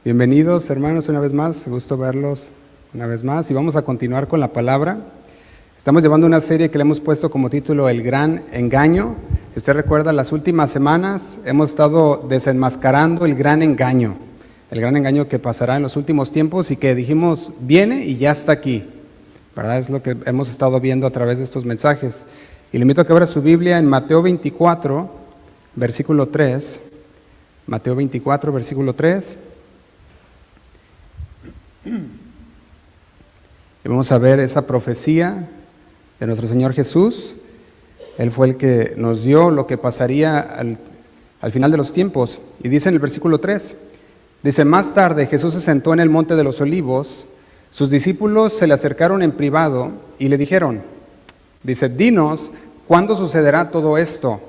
Bienvenidos, hermanos, una vez más. Gusto verlos una vez más. Y vamos a continuar con la palabra. Estamos llevando una serie que le hemos puesto como título El Gran Engaño. Si usted recuerda, las últimas semanas hemos estado desenmascarando el gran engaño que pasará en los últimos tiempos y que dijimos viene y ya está aquí, ¿verdad? Es lo que hemos estado viendo a través de estos mensajes. Y le invito a que abra su Biblia en Mateo 24, versículo 3. Mateo 24, versículo 3. Y vamos a ver esa profecía de nuestro Señor Jesús. Él fue el que nos dio lo que pasaría al final de los tiempos. Y dice en el versículo 3, dice: más tarde Jesús se sentó en el monte de los olivos, sus discípulos se le acercaron en privado y le dijeron, dice: dinos, ¿cuándo sucederá todo esto?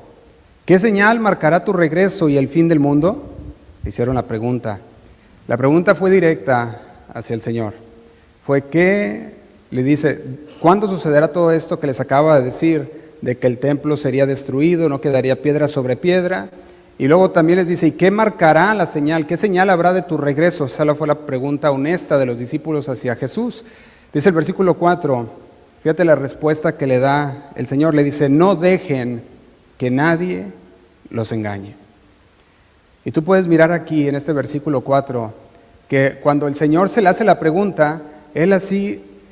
¿Qué señal marcará tu regreso y el fin del mundo? Le hicieron la pregunta. La pregunta fue directa hacia el Señor. Fue que le dice: ¿cuándo sucederá todo esto que les acaba de decir? De que el templo sería destruido, no quedaría piedra sobre piedra. Y luego también les dice: ¿y qué marcará la señal? ¿Qué señal habrá de tu regreso? Esa fue la pregunta honesta de los discípulos hacia Jesús. Dice el versículo 4, fíjate la respuesta que le da el Señor. Le dice: no dejen que nadie los engañe. Y tú puedes mirar aquí en este versículo 4 que cuando el Señor se le hace la pregunta, Él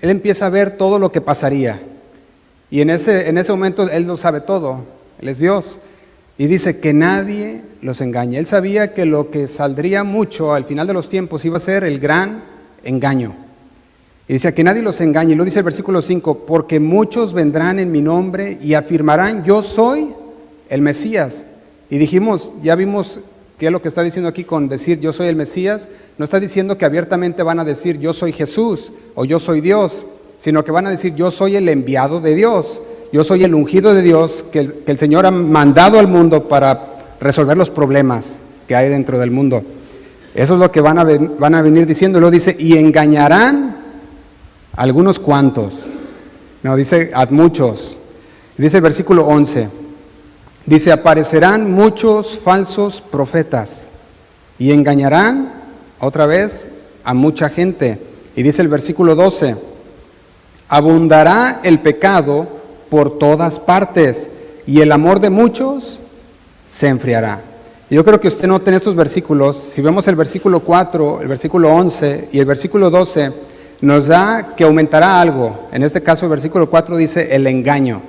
empieza a ver todo lo que pasaría. Y en ese momento Él lo sabe todo, Él es Dios. Y dice que nadie los engañe. Él sabía que lo que saldría mucho al final de los tiempos iba a ser el gran engaño. Y dice: que nadie los engañe. Y luego dice el versículo 5, porque muchos vendrán en mi nombre y afirmarán: yo soy el Mesías. Y ya vimos qué es lo que está diciendo aquí con decir yo soy el Mesías. No está diciendo que abiertamente van a decir yo soy Jesús o yo soy Dios, sino que van a decir yo soy el enviado de Dios, yo soy el ungido de Dios que el Señor ha mandado al mundo para resolver los problemas que hay dentro del mundo. Eso es lo que van a venir diciendo. Luego dice: y engañarán a algunos cuantos. No, dice a muchos. Dice el versículo 11. Dice: aparecerán muchos falsos profetas y engañarán otra vez a mucha gente. Y dice el versículo 12: abundará el pecado por todas partes y el amor de muchos se enfriará. Y yo creo que usted note en estos versículos, si vemos el versículo 4, el versículo 11 y el versículo 12, nos da que aumentará algo. En este caso el versículo 4 dice el engaño.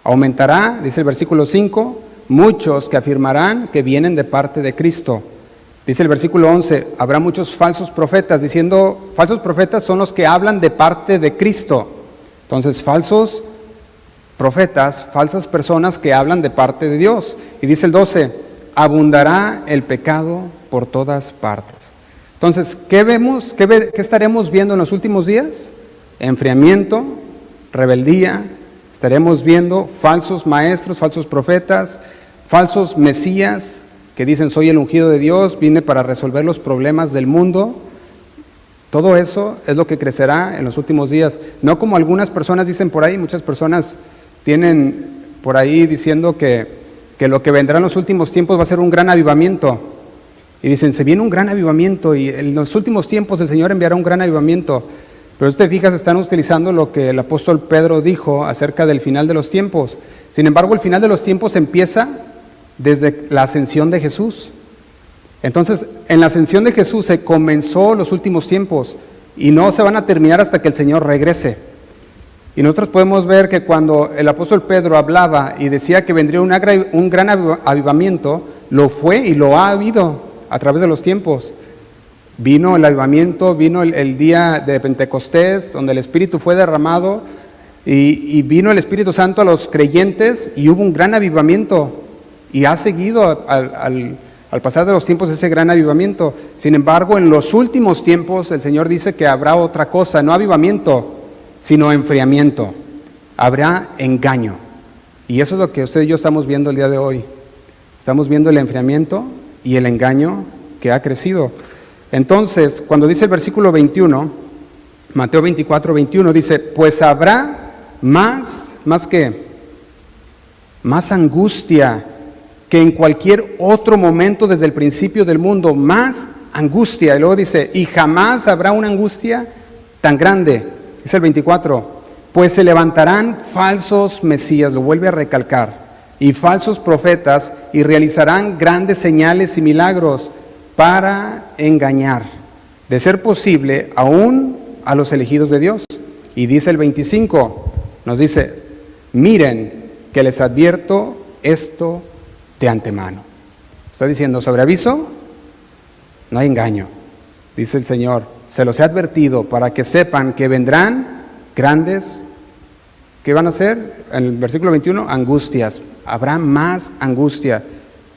Aumentará, dice el versículo 5, muchos que afirmarán que vienen de parte de Cristo. Dice el versículo 11, habrá muchos falsos profetas, diciendo, falsos profetas son los que hablan de parte de Cristo. Entonces, falsos profetas, falsas personas que hablan de parte de Dios. Y dice el 12, abundará el pecado por todas partes. Entonces, ¿qué vemos? ¿Qué estaremos viendo en los últimos días? Enfriamiento, rebeldía. Estaremos viendo falsos maestros, falsos profetas, falsos mesías que dicen soy el ungido de Dios, vine para resolver los problemas del mundo. Todo eso es lo que crecerá en los últimos días. No como algunas personas dicen por ahí, muchas personas tienen por ahí diciendo que lo que vendrá en los últimos tiempos va a ser un gran avivamiento. Y dicen, se viene un gran avivamiento y en los últimos tiempos el Señor enviará un gran avivamiento. Pero si te fijas, están utilizando lo que el apóstol Pedro dijo acerca del final de los tiempos. Sin embargo, el final de los tiempos empieza desde la ascensión de Jesús. Entonces, en la ascensión de Jesús se comenzó los últimos tiempos y no se van a terminar hasta que el Señor regrese. Y nosotros podemos ver que cuando el apóstol Pedro hablaba y decía que vendría un gran avivamiento, lo fue y lo ha habido a través de los tiempos. Vino el avivamiento, vino el día de Pentecostés, donde el Espíritu fue derramado y vino el Espíritu Santo a los creyentes y hubo un gran avivamiento y ha seguido al pasar de los tiempos ese gran avivamiento. Sin embargo, en los últimos tiempos el Señor dice que habrá otra cosa, no avivamiento, sino enfriamiento. Habrá engaño. Y eso es lo que usted y yo estamos viendo el día de hoy. Estamos viendo el enfriamiento y el engaño que ha crecido. Entonces, cuando dice el versículo 21, Mateo 24, 21, dice, pues habrá más angustia que en cualquier otro momento desde el principio del mundo, más angustia. Y luego dice, y jamás habrá una angustia tan grande. Es el 24. Pues se levantarán falsos mesías, lo vuelve a recalcar, y falsos profetas, y realizarán grandes señales y milagros para engañar, de ser posible, aún a los elegidos de Dios. Y dice el 25, nos dice, miren que les advierto esto de antemano. Está diciendo, sobre aviso, no hay engaño. Dice el Señor, se los he advertido para que sepan que vendrán grandes, ¿qué van a ser? En el versículo 21, angustias. Habrá más angustia,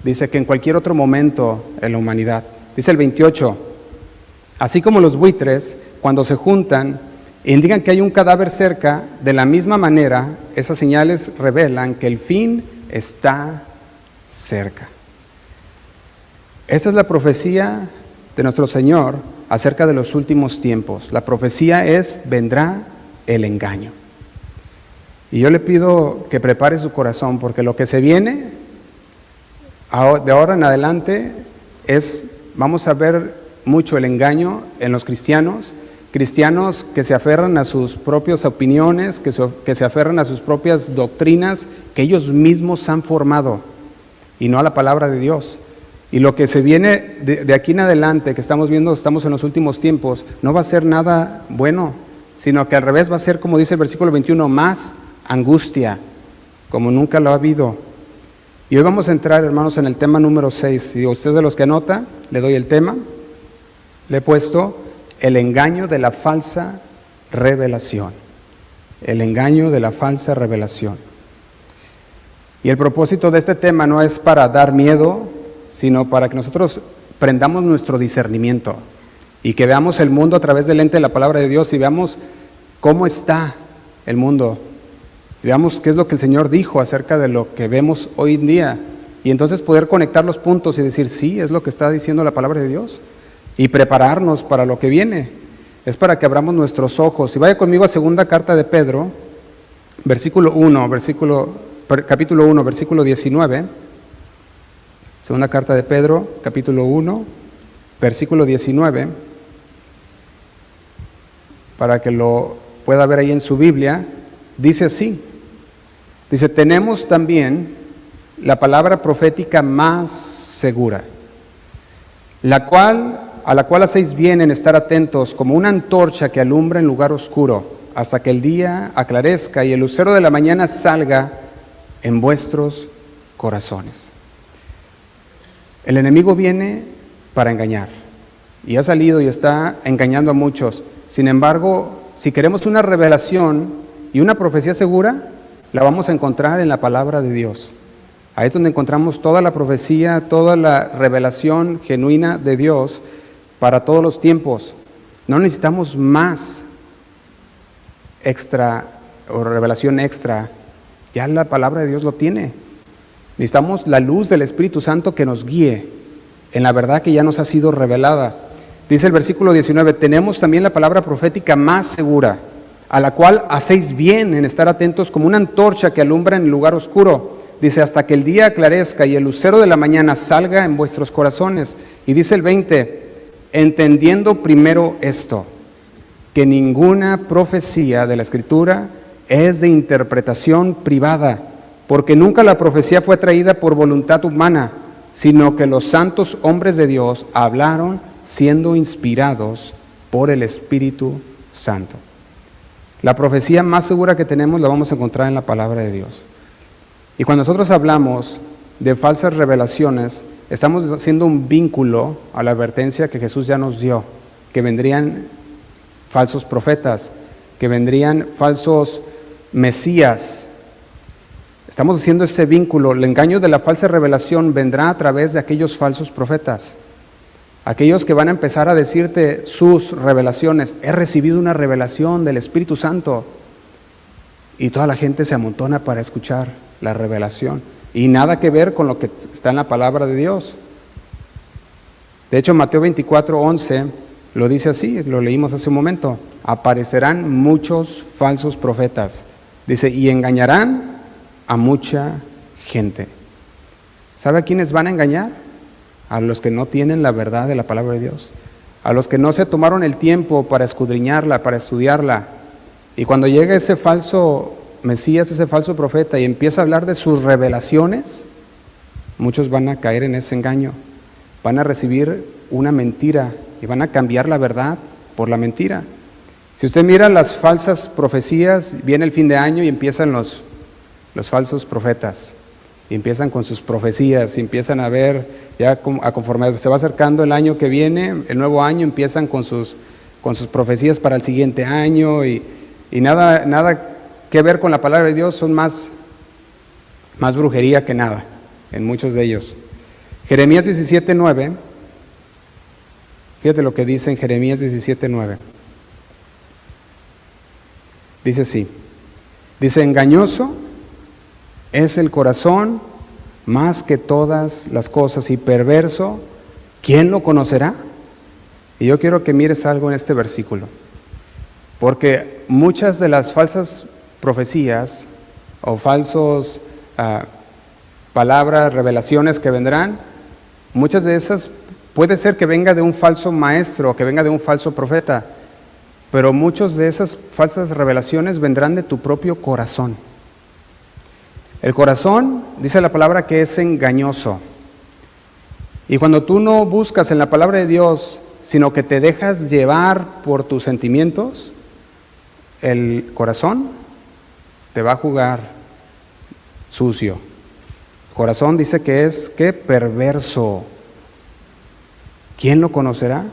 dice, que en cualquier otro momento en la humanidad. Dice el 28, así como los buitres, cuando se juntan, indican que hay un cadáver cerca, de la misma manera, esas señales revelan que el fin está cerca. Esa es la profecía de nuestro Señor acerca de los últimos tiempos. La profecía es, vendrá el engaño. Y yo le pido que prepare su corazón, porque lo que se viene de ahora en adelante es, vamos a ver mucho el engaño en los cristianos que se aferran a sus propias opiniones, que se aferran a sus propias doctrinas que ellos mismos han formado y no a la palabra de Dios. Y lo que se viene de aquí en adelante, que estamos viendo, estamos en los últimos tiempos, no va a ser nada bueno, sino que al revés va a ser, como dice el versículo 21, más angustia, como nunca lo ha habido. Y hoy vamos a entrar, hermanos, en el tema número 6. Si usted es de los que anota, le doy el tema. Le he puesto el engaño de la falsa revelación. El engaño de la falsa revelación. Y el propósito de este tema no es para dar miedo, sino para que nosotros prendamos nuestro discernimiento y que veamos el mundo a través del lente de la palabra de Dios y veamos cómo está el mundo. Y veamos qué es lo que el Señor dijo acerca de lo que vemos hoy en día. Y entonces poder conectar los puntos y decir, sí, es lo que está diciendo la palabra de Dios. Y prepararnos para lo que viene. Es para que abramos nuestros ojos. Y vaya conmigo a segunda carta de Pedro, capítulo 1, versículo 19. Segunda carta de Pedro, capítulo 1, versículo 19. Para que lo pueda ver ahí en su Biblia. Dice así. Dice, tenemos también la palabra profética más segura, a la cual hacéis bien en estar atentos como una antorcha que alumbra en lugar oscuro, hasta que el día aclarezca y el lucero de la mañana salga en vuestros corazones. El enemigo viene para engañar, y ha salido y está engañando a muchos. Sin embargo, si queremos una revelación y una profecía segura, la vamos a encontrar en la palabra de Dios. Ahí es donde encontramos toda la profecía, toda la revelación genuina de Dios para todos los tiempos. No necesitamos más extra o revelación extra. Ya la palabra de Dios lo tiene. Necesitamos la luz del Espíritu Santo que nos guíe en la verdad que ya nos ha sido revelada. Dice el versículo 19, tenemos también la palabra profética más segura, a la cual hacéis bien en estar atentos como una antorcha que alumbra en el lugar oscuro. Dice, hasta que el día aclarezca y el lucero de la mañana salga en vuestros corazones. Y dice el 20, entendiendo primero esto, que ninguna profecía de la Escritura es de interpretación privada, porque nunca la profecía fue traída por voluntad humana, sino que los santos hombres de Dios hablaron siendo inspirados por el Espíritu Santo. La profecía más segura que tenemos la vamos a encontrar en la palabra de Dios. Y cuando nosotros hablamos de falsas revelaciones, estamos haciendo un vínculo a la advertencia que Jesús ya nos dio, que vendrían falsos profetas, que vendrían falsos mesías. Estamos haciendo ese vínculo. El engaño de la falsa revelación vendrá a través de aquellos falsos profetas. Aquellos que van a empezar a decirte sus revelaciones. He recibido una revelación del Espíritu Santo. Y toda la gente se amontona para escuchar la revelación. Y nada que ver con lo que está en la palabra de Dios. De hecho, Mateo 24:11 lo dice así, lo leímos hace un momento. Aparecerán muchos falsos profetas. Dice, y engañarán a mucha gente. ¿Sabe a quiénes van a engañar? a los que no tienen la verdad de la palabra de Dios, a los que no se tomaron el tiempo para escudriñarla, para estudiarla. Y cuando llega ese falso Mesías, ese falso profeta, y empieza a hablar de sus revelaciones, muchos van a caer en ese engaño, van a recibir una mentira y van a cambiar la verdad por la mentira. Si usted mira las falsas profecías, viene el fin de año y empiezan los falsos profetas, y empiezan con sus profecías, y empiezan a ver, ya conforme se va acercando el año que viene, el nuevo año, empiezan con sus profecías para el siguiente año, y nada que ver con la palabra de Dios, son más brujería que nada, en muchos de ellos. Jeremías 17:9, fíjate lo que dice en Jeremías 17:9. Dice así, dice: engañoso es el corazón más que todas las cosas y perverso, ¿quién lo conocerá? Y yo quiero que mires algo en este versículo, porque muchas de las falsas profecías o falsos palabras, revelaciones que vendrán, muchas de esas puede ser que venga de un falso maestro o que venga de un falso profeta, pero muchas de esas falsas revelaciones vendrán de tu propio corazón. El corazón, dice la palabra, que es engañoso. Y cuando tú no buscas en la palabra de Dios, sino que te dejas llevar por tus sentimientos, el corazón te va a jugar sucio. El corazón dice que es, ¿qué? Perverso. ¿Quién lo conocerá?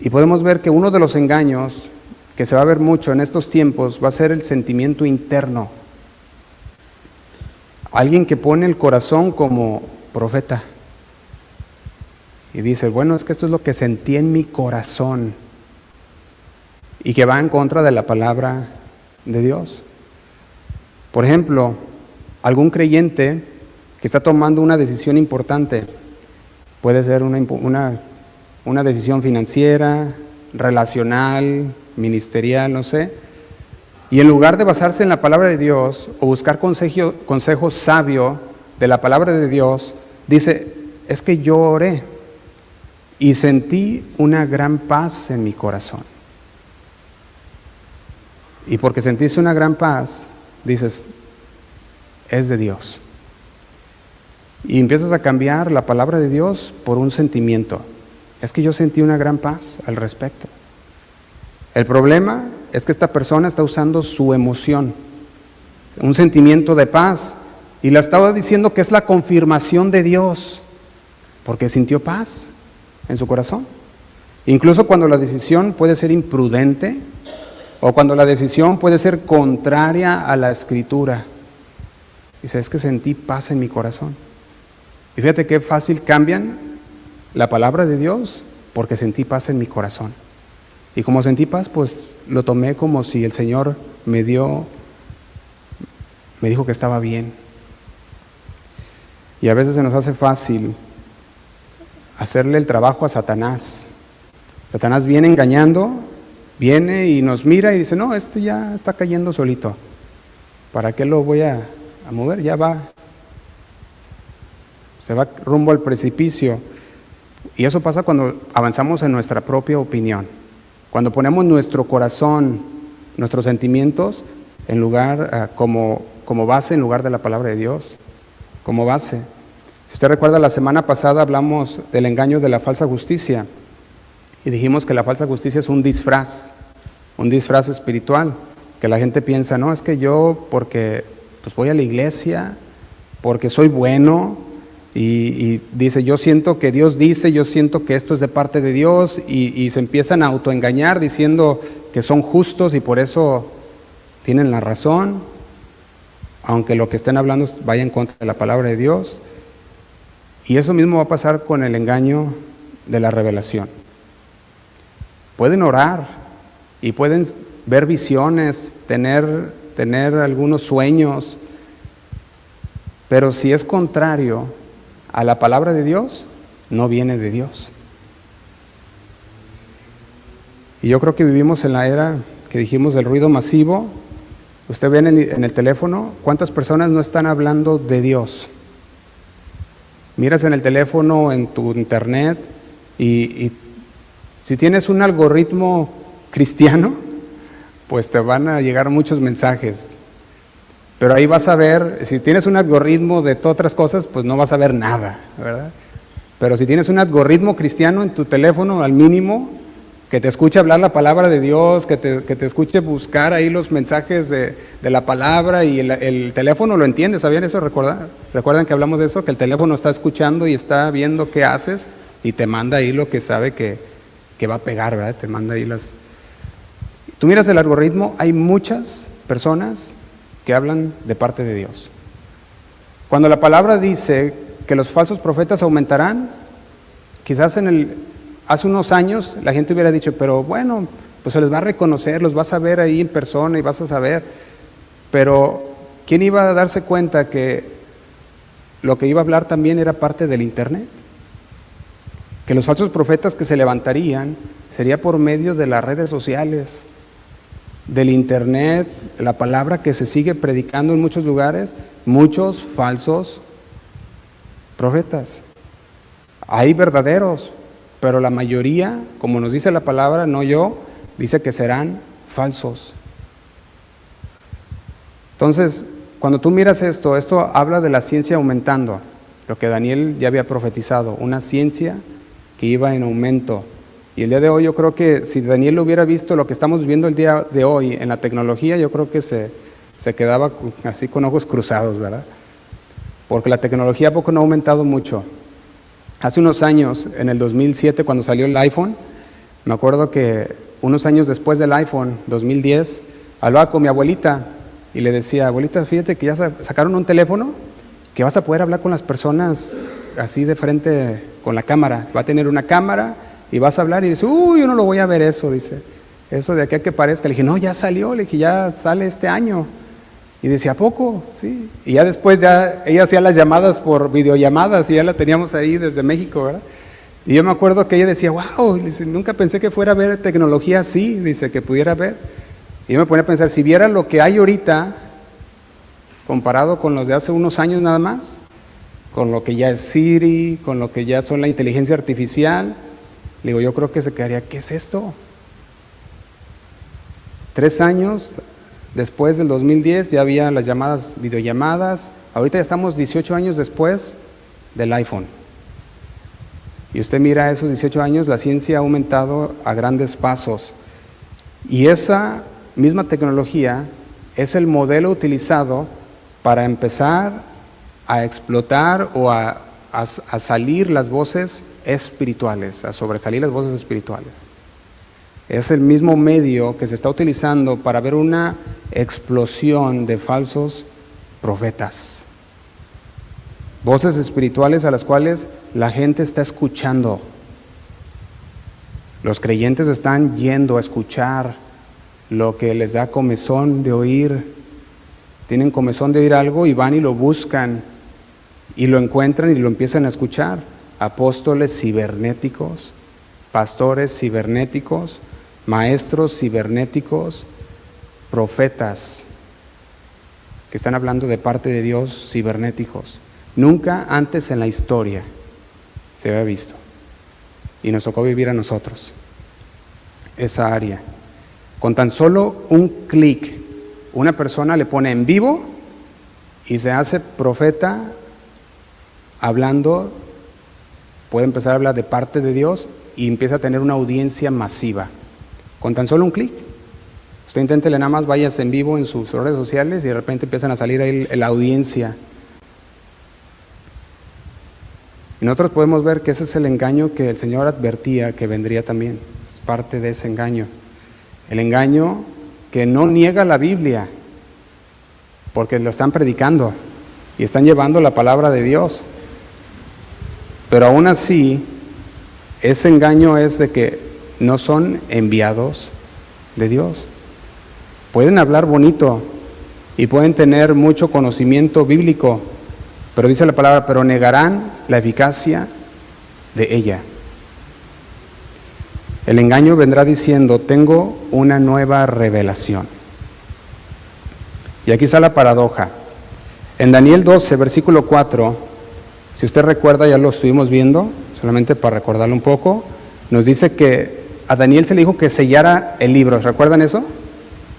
Y podemos ver que uno de los engaños que se va a ver mucho en estos tiempos va a ser el sentimiento interno. Alguien que pone el corazón como profeta y dice, bueno, es que esto es lo que sentí en mi corazón, y que va en contra de la palabra de Dios. Por ejemplo, algún creyente que está tomando una decisión importante, puede ser una decisión financiera, relacional, ministerial, no sé, y en lugar de basarse en la palabra de Dios o buscar consejo sabio de la palabra de Dios, dice, es que yo oré y sentí una gran paz en mi corazón. Y porque sentiste una gran paz, dices, es de Dios. Y empiezas a cambiar la palabra de Dios por un sentimiento. Es que yo sentí una gran paz al respecto. El problema es que esta persona está usando su emoción, un sentimiento de paz, y la estaba diciendo que es la confirmación de Dios, porque sintió paz en su corazón. Incluso cuando la decisión puede ser imprudente, o cuando la decisión puede ser contraria a la Escritura. Dice, es que sentí paz en mi corazón. Y fíjate qué fácil cambian la palabra de Dios, porque sentí paz en mi corazón. Y como sentí paz, pues lo tomé como si el Señor me dijo que estaba bien. Y a veces se nos hace fácil hacerle el trabajo a Satanás. Satanás viene engañando, viene y nos mira y dice, no, este ya está cayendo solito. ¿Para qué lo voy a mover? Ya va. Se va rumbo al precipicio. Y eso pasa cuando avanzamos en nuestra propia opinión. Cuando ponemos nuestro corazón, nuestros sentimientos, en lugar, como base en lugar de la palabra de Dios, como base. Si usted recuerda, la semana pasada hablamos del engaño de la falsa justicia y dijimos que la falsa justicia es un disfraz espiritual, que la gente piensa, no, es que yo porque pues voy a la iglesia, porque soy bueno, y dice, yo siento que Dios dice, yo siento que esto es de parte de Dios, y se empiezan a autoengañar diciendo que son justos y por eso tienen la razón, aunque lo que estén hablando vaya en contra de la palabra de Dios. Y eso mismo va a pasar con el engaño de la revelación. Pueden orar y pueden ver visiones, tener algunos sueños, pero si es contrario a la palabra de Dios, no viene de Dios. Y yo creo que vivimos en la era que dijimos del ruido masivo. Usted ve en el teléfono cuántas personas no están hablando de Dios. miras en el teléfono, en tu internet, y si tienes un algoritmo cristiano, pues te van a llegar muchos mensajes. Pero ahí vas a ver, si tienes un algoritmo de todas otras cosas, pues no vas a ver nada, ¿verdad? Pero si tienes un algoritmo cristiano en tu teléfono, al mínimo, que te escuche hablar la palabra de Dios, que te escuche buscar ahí los mensajes de la palabra, y el teléfono lo entiende, ¿sabían eso? ¿Recuerdan que hablamos de eso? Que el teléfono está escuchando y está viendo qué haces y te manda ahí lo que sabe que va a pegar, ¿verdad? Te manda ahí las... Tú miras el algoritmo, hay muchas personas que hablan de parte de Dios. Cuando la palabra dice que los falsos profetas aumentarán, quizás hace unos años la gente hubiera dicho, pero bueno, pues se les va a reconocer, los vas a ver ahí en persona y vas a saber. Pero ¿quién iba a darse cuenta que lo que iba a hablar también era parte del internet? Que los falsos profetas que se levantarían sería por medio de las redes sociales, del internet, la palabra que se sigue predicando en muchos lugares, muchos falsos profetas. Hay verdaderos, pero la mayoría, como nos dice la palabra, no yo, dice que serán falsos. Entonces, cuando tú miras esto habla de la ciencia aumentando, lo que Daniel ya había profetizado, una ciencia que iba en aumento. Y el día de hoy yo creo que si Daniel hubiera visto lo que estamos viendo el día de hoy en la tecnología, yo creo que se quedaba así con ojos cruzados, ¿verdad? Porque la tecnología ¿a poco no ha aumentado mucho? Hace unos años, en el 2007, cuando salió el iPhone, me acuerdo que unos años después del iPhone, 2010, hablaba con mi abuelita y le decía, abuelita, fíjate que ya sacaron un teléfono que vas a poder hablar con las personas así de frente con la cámara. Va a tener una cámara y vas a hablar, y dice, yo no lo voy a ver eso, dice, eso de aquí a que parezca. Le dije, no, ya salió, le dije, ya sale este año. Y decía, ¿a poco? Sí. Y ya después ella hacía las llamadas por videollamadas y ya la teníamos ahí desde México, ¿verdad? Y yo me acuerdo que ella decía, wow, dice, nunca pensé que fuera a ver tecnología así, dice, que pudiera ver. Y yo me ponía a pensar, si viera lo que hay ahorita, comparado con los de hace unos años nada más, con lo que ya es Siri, con lo que ya son la inteligencia artificial, le digo, yo creo que se quedaría, ¿qué es esto? 3 años después del 2010 ya había las llamadas, videollamadas. Ahorita ya estamos 18 años después del iPhone. Y usted mira esos 18 años, la ciencia ha aumentado a grandes pasos. Y esa misma tecnología es el modelo utilizado para empezar a explotar o a salir las voces espirituales, a sobresalir las voces espirituales. Es el mismo medio que se está utilizando para ver una explosión de falsos profetas. Voces espirituales a las cuales la gente está escuchando. Los creyentes están yendo a escuchar lo que les da comezón de oír. Tienen comezón de oír algo y van y lo buscan y lo encuentran y lo empiezan a escuchar. Apóstoles cibernéticos, pastores cibernéticos, maestros cibernéticos, profetas que están hablando de parte de Dios, cibernéticos. Nunca antes en la historia se había visto y nos tocó vivir a nosotros esa área. Con tan solo un clic, una persona le pone en vivo y se hace profeta hablando. Puede empezar a hablar de parte de Dios y empieza a tener una audiencia masiva. Con tan solo un clic. Usted inténtele nada más, váyase en vivo en sus redes sociales y de repente empiezan a salir ahí la audiencia. Y nosotros podemos ver que ese es el engaño que el Señor advertía que vendría también. Es parte de ese engaño. El engaño que no niega la Biblia, porque lo están predicando y están llevando la palabra de Dios. Pero aún así, ese engaño es de que no son enviados de Dios. Pueden hablar bonito y pueden tener mucho conocimiento bíblico, pero dice la palabra, pero negarán la eficacia de ella. El engaño vendrá diciendo, tengo una nueva revelación. Y aquí está la paradoja. En Daniel 12, versículo 4, Si usted recuerda, ya lo estuvimos viendo, solamente para recordarlo un poco, nos dice que a Daniel se le dijo que sellara el libro. ¿Recuerdan eso?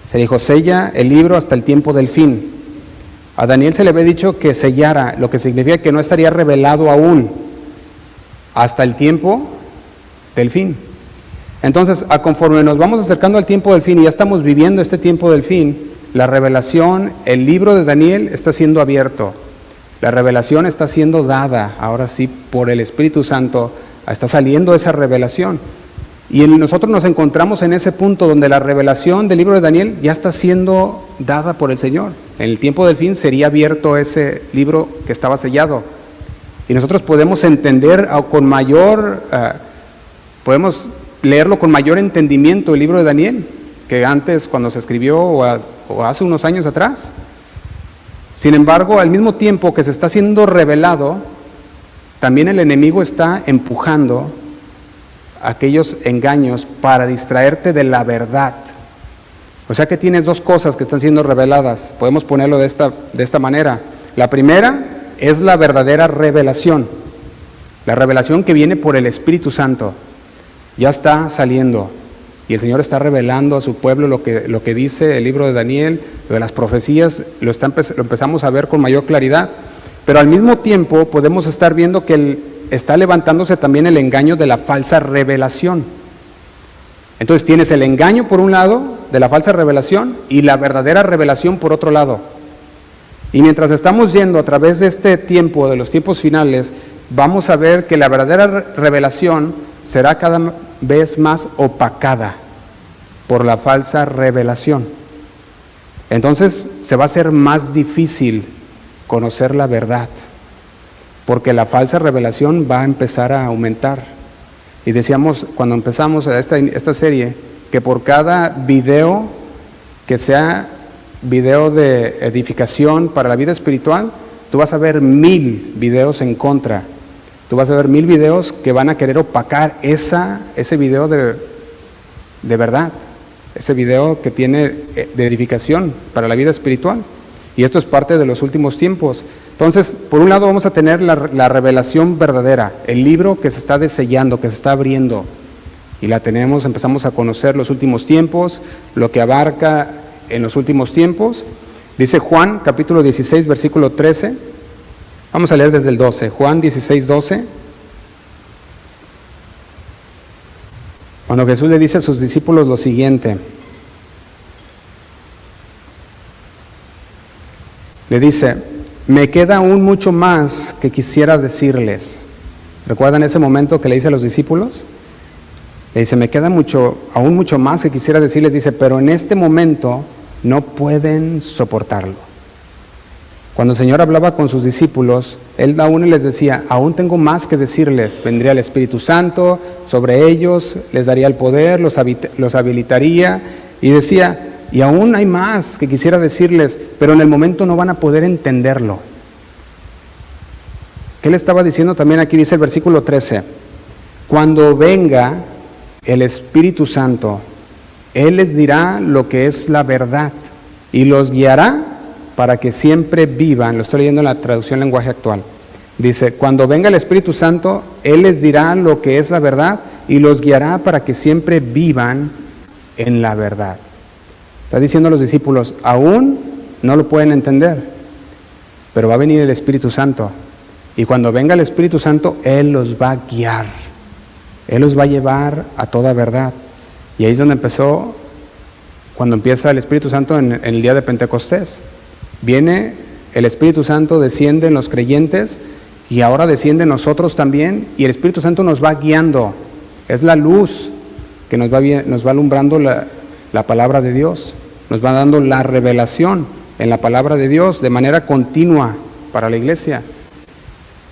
Se le dijo, sella el libro hasta el tiempo del fin. A Daniel se le había dicho que sellara, lo que significa que no estaría revelado aún hasta el tiempo del fin. Entonces, conforme nos vamos acercando al tiempo del fin y ya estamos viviendo este tiempo del fin, la revelación, el libro de Daniel está siendo abierto. La revelación está siendo dada, ahora sí, por el Espíritu Santo, está saliendo esa revelación. Y nosotros nos encontramos en ese punto donde la revelación del libro de Daniel ya está siendo dada por el Señor. En el tiempo del fin sería abierto ese libro que estaba sellado. Y nosotros podemos entender con mayor, podemos leerlo con mayor entendimiento el libro de Daniel, que antes cuando se escribió o hace unos años atrás. Sin embargo, al mismo tiempo que se está siendo revelado, también el enemigo está empujando aquellos engaños para distraerte de la verdad. O sea que tienes dos cosas que están siendo reveladas. Podemos ponerlo de esta manera. La primera es la verdadera revelación. La revelación que viene por el Espíritu Santo. Ya está saliendo. Y el Señor está revelando a su pueblo lo que dice el libro de Daniel, lo de las profecías, lo empezamos a ver con mayor claridad. Pero al mismo tiempo podemos estar viendo que está levantándose también el engaño de la falsa revelación. Entonces tienes el engaño por un lado de la falsa revelación y la verdadera revelación por otro lado. Y mientras estamos yendo a través de este tiempo, de los tiempos finales, vamos a ver que la verdadera revelación será cada vez más opacada por la falsa revelación. Entonces se va a hacer más difícil conocer la verdad, porque la falsa revelación va a empezar a aumentar. Y decíamos cuando empezamos esta serie, que por cada video que sea video de edificación para la vida espiritual, tú vas a ver 1000 videos en contra. Tú vas a ver 1000 videos que van a querer opacar ese video de verdad, ese video que tiene de edificación para la vida espiritual. Y esto es parte de los últimos tiempos. Entonces, por un lado vamos a tener la revelación verdadera, el libro que se está desellando, que se está abriendo. Y la tenemos, empezamos a conocer los últimos tiempos, lo que abarca en los últimos tiempos. Dice Juan, capítulo 16, versículo 13. Vamos a leer desde el 12. Juan 16, 12. Cuando Jesús le dice a sus discípulos lo siguiente. Le dice, me queda aún mucho más que quisiera decirles. ¿Recuerdan ese momento que le dice a los discípulos? Le dice, me queda aún mucho más que quisiera decirles. Dice, pero en este momento no pueden soportarlo. Cuando el Señor hablaba con sus discípulos, Él aún les decía, aún tengo más que decirles. Vendría el Espíritu Santo sobre ellos, les daría el poder, los habilitaría. Y decía, y aún hay más que quisiera decirles, pero en el momento no van a poder entenderlo. ¿Qué le estaba diciendo también aquí? Dice el versículo 13, cuando venga el Espíritu Santo, Él les dirá lo que es la verdad y los guiará para que siempre vivan. Lo estoy leyendo en la traducción lenguaje actual. Dice, cuando venga el Espíritu Santo, Él les dirá lo que es la verdad y los guiará para que siempre vivan en la verdad. Está diciendo a los discípulos, aún no lo pueden entender, pero va a venir el Espíritu Santo. Y cuando venga el Espíritu Santo, Él los va a guiar. Él los va a llevar a toda verdad. Y ahí es donde empezó, cuando empieza el Espíritu Santo en el día de Pentecostés. Viene el Espíritu Santo, desciende en los creyentes y ahora desciende en nosotros también. Y el Espíritu Santo nos va guiando. Es la luz que nos va alumbrando la palabra de Dios. Nos va dando la revelación en la palabra de Dios de manera continua para la iglesia.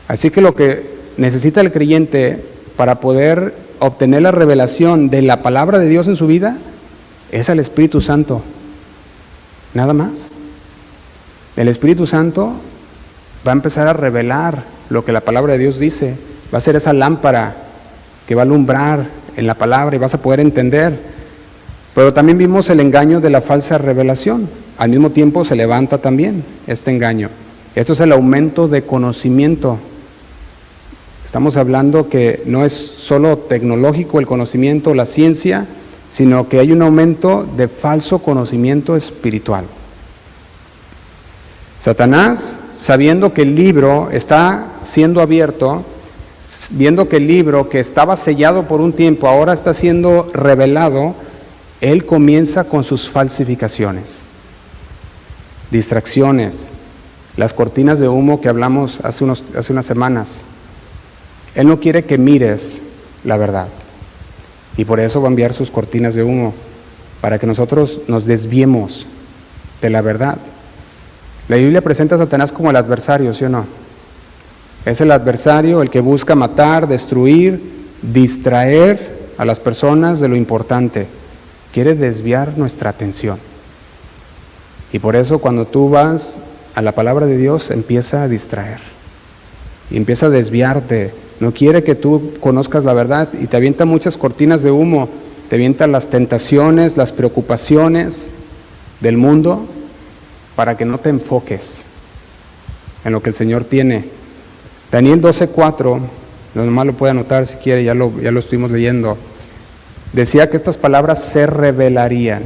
Así que lo que necesita el creyente para poder obtener la revelación de la palabra de Dios en su vida es al Espíritu Santo. Nada más. El Espíritu Santo va a empezar a revelar lo que la palabra de Dios dice. Va a ser esa lámpara que va a alumbrar en la palabra y vas a poder entender. Pero también vimos el engaño de la falsa revelación. Al mismo tiempo se levanta también este engaño. Esto es el aumento de conocimiento. Estamos hablando que no es solo tecnológico el conocimiento, la ciencia, sino que hay un aumento de falso conocimiento espiritual. Satanás, sabiendo que el libro está siendo abierto, viendo que el libro que estaba sellado por un tiempo ahora está siendo revelado, él comienza con sus falsificaciones, distracciones, las cortinas de humo que hablamos hace unas semanas. Él no quiere que mires la verdad y por eso va a enviar sus cortinas de humo, para que nosotros nos desviemos de la verdad. La Biblia presenta a Satanás como el adversario, ¿sí o no? Es el adversario el que busca matar, destruir, distraer a las personas de lo importante. Quiere desviar nuestra atención. Y por eso cuando tú vas a la palabra de Dios, empieza a distraer. Y empieza a desviarte. No quiere que tú conozcas la verdad y te avienta muchas cortinas de humo. Te avienta las tentaciones, las preocupaciones del mundo para que no te enfoques en lo que el Señor tiene. Daniel 12:4, nomás lo puede anotar si quiere, ya lo estuvimos leyendo. Decía que estas palabras se revelarían.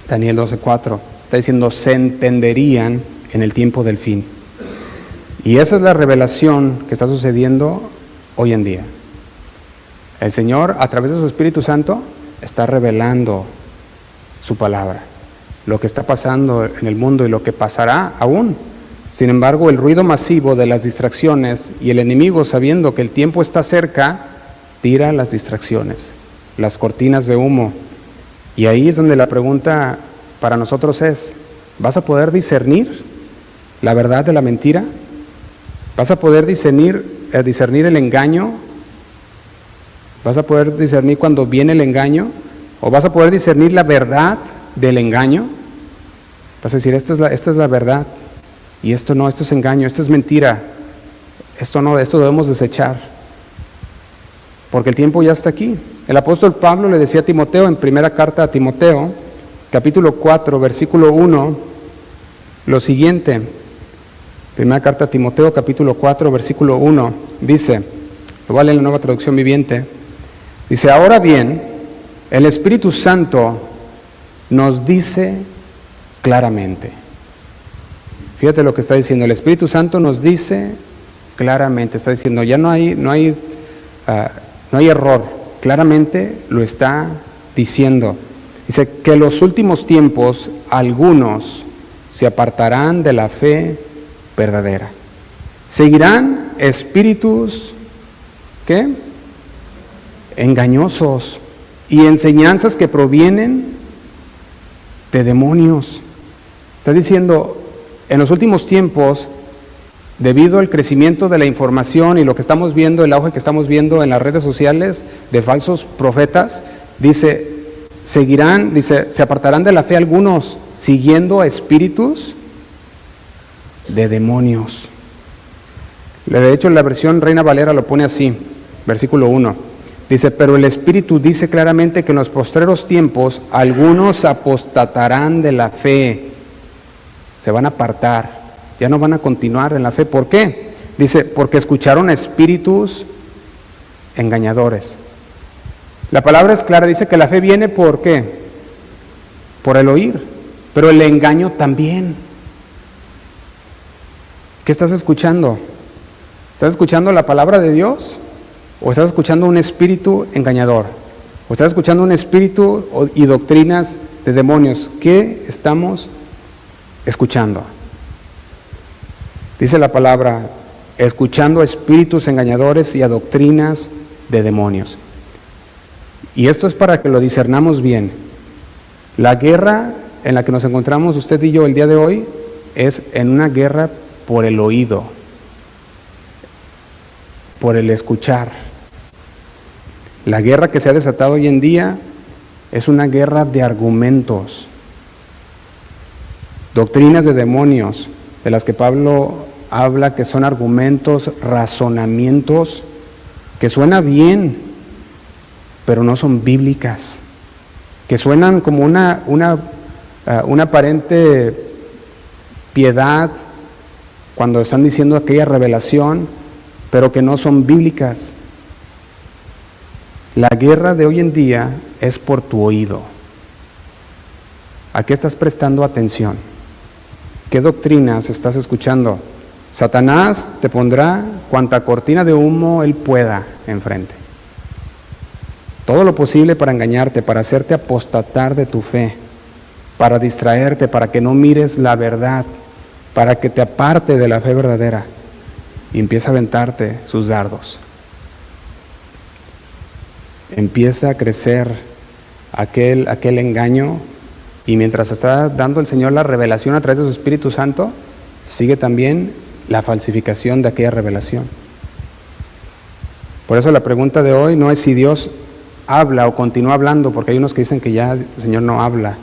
Daniel 12:4 está diciendo se entenderían en el tiempo del fin. Y esa es la revelación que está sucediendo hoy en día. El Señor, a través de su Espíritu Santo, está revelando su palabra, lo que está pasando en el mundo y lo que pasará aún. Sin embargo, el ruido masivo de las distracciones y el enemigo, sabiendo que el tiempo está cerca, tira las distracciones, las cortinas de humo. Y ahí es donde la pregunta para nosotros es, ¿vas a poder discernir la verdad de la mentira? ¿Vas a poder discernir el engaño? ¿Vas a poder discernir cuando viene el engaño? ¿O vas a poder discernir la verdad del engaño? Vas a decir, esta es la verdad, y esto no, esto es engaño, esto es mentira, esto no, esto debemos desechar, porque el tiempo ya está aquí. El apóstol Pablo le decía a Timoteo, en primera carta a Timoteo, capítulo 4, versículo 1, lo siguiente. Primera carta a Timoteo, capítulo 4, versículo 1, dice, lo voy a leer en la Nueva Traducción Viviente, dice, ahora bien, el Espíritu Santo nos dice claramente. Fíjate lo que está diciendo, el Espíritu Santo nos dice claramente, está diciendo, ya no hay error, claramente lo está diciendo. Dice que en los últimos tiempos algunos se apartarán de la fe verdadera. Seguirán espíritus, ¿qué? Engañosos y enseñanzas que provienen de demonios. Está diciendo, en los últimos tiempos, debido al crecimiento de la información y lo que estamos viendo, el auge que estamos viendo en las redes sociales de falsos profetas, dice, se apartarán de la fe algunos, siguiendo a espíritus de demonios. De hecho, la versión Reina Valera lo pone así, versículo 1. Dice, pero el Espíritu dice claramente que en los postreros tiempos algunos apostatarán de la fe, se van a apartar, ya no van a continuar en la fe. ¿Por qué? Dice, porque escucharon espíritus engañadores. La palabra es clara, dice que la fe viene ¿por qué? Por el oír, pero el engaño también. ¿Qué estás escuchando? ¿Estás escuchando la palabra de Dios? ¿O estás escuchando un espíritu engañador? ¿O estás escuchando un espíritu y doctrinas de demonios? ¿Qué estamos escuchando? Dice la palabra, escuchando a espíritus engañadores y a doctrinas de demonios. Y esto es para que lo discernamos bien. La guerra en la que nos encontramos usted y yo el día de hoy es en una guerra por el oído, por el escuchar. La guerra que se ha desatado hoy en día es una guerra de argumentos, doctrinas de demonios, de las que Pablo habla que son argumentos, razonamientos, que suena bien, pero no son bíblicas, que suenan como una aparente piedad cuando están diciendo aquella revelación, pero que no son bíblicas. La guerra de hoy en día es por tu oído. ¿A qué estás prestando atención? ¿Qué doctrinas estás escuchando? Satanás te pondrá cuanta cortina de humo él pueda enfrente. Todo lo posible para engañarte, para hacerte apostatar de tu fe, para distraerte, para que no mires la verdad, para que te aparte de la fe verdadera y empieza a aventarte sus dardos. Empieza a crecer aquel engaño, y mientras está dando el Señor la revelación a través de su Espíritu Santo, sigue también la falsificación de aquella revelación. Por eso la pregunta de hoy no es si Dios habla o continúa hablando, porque hay unos que dicen que ya el Señor no habla.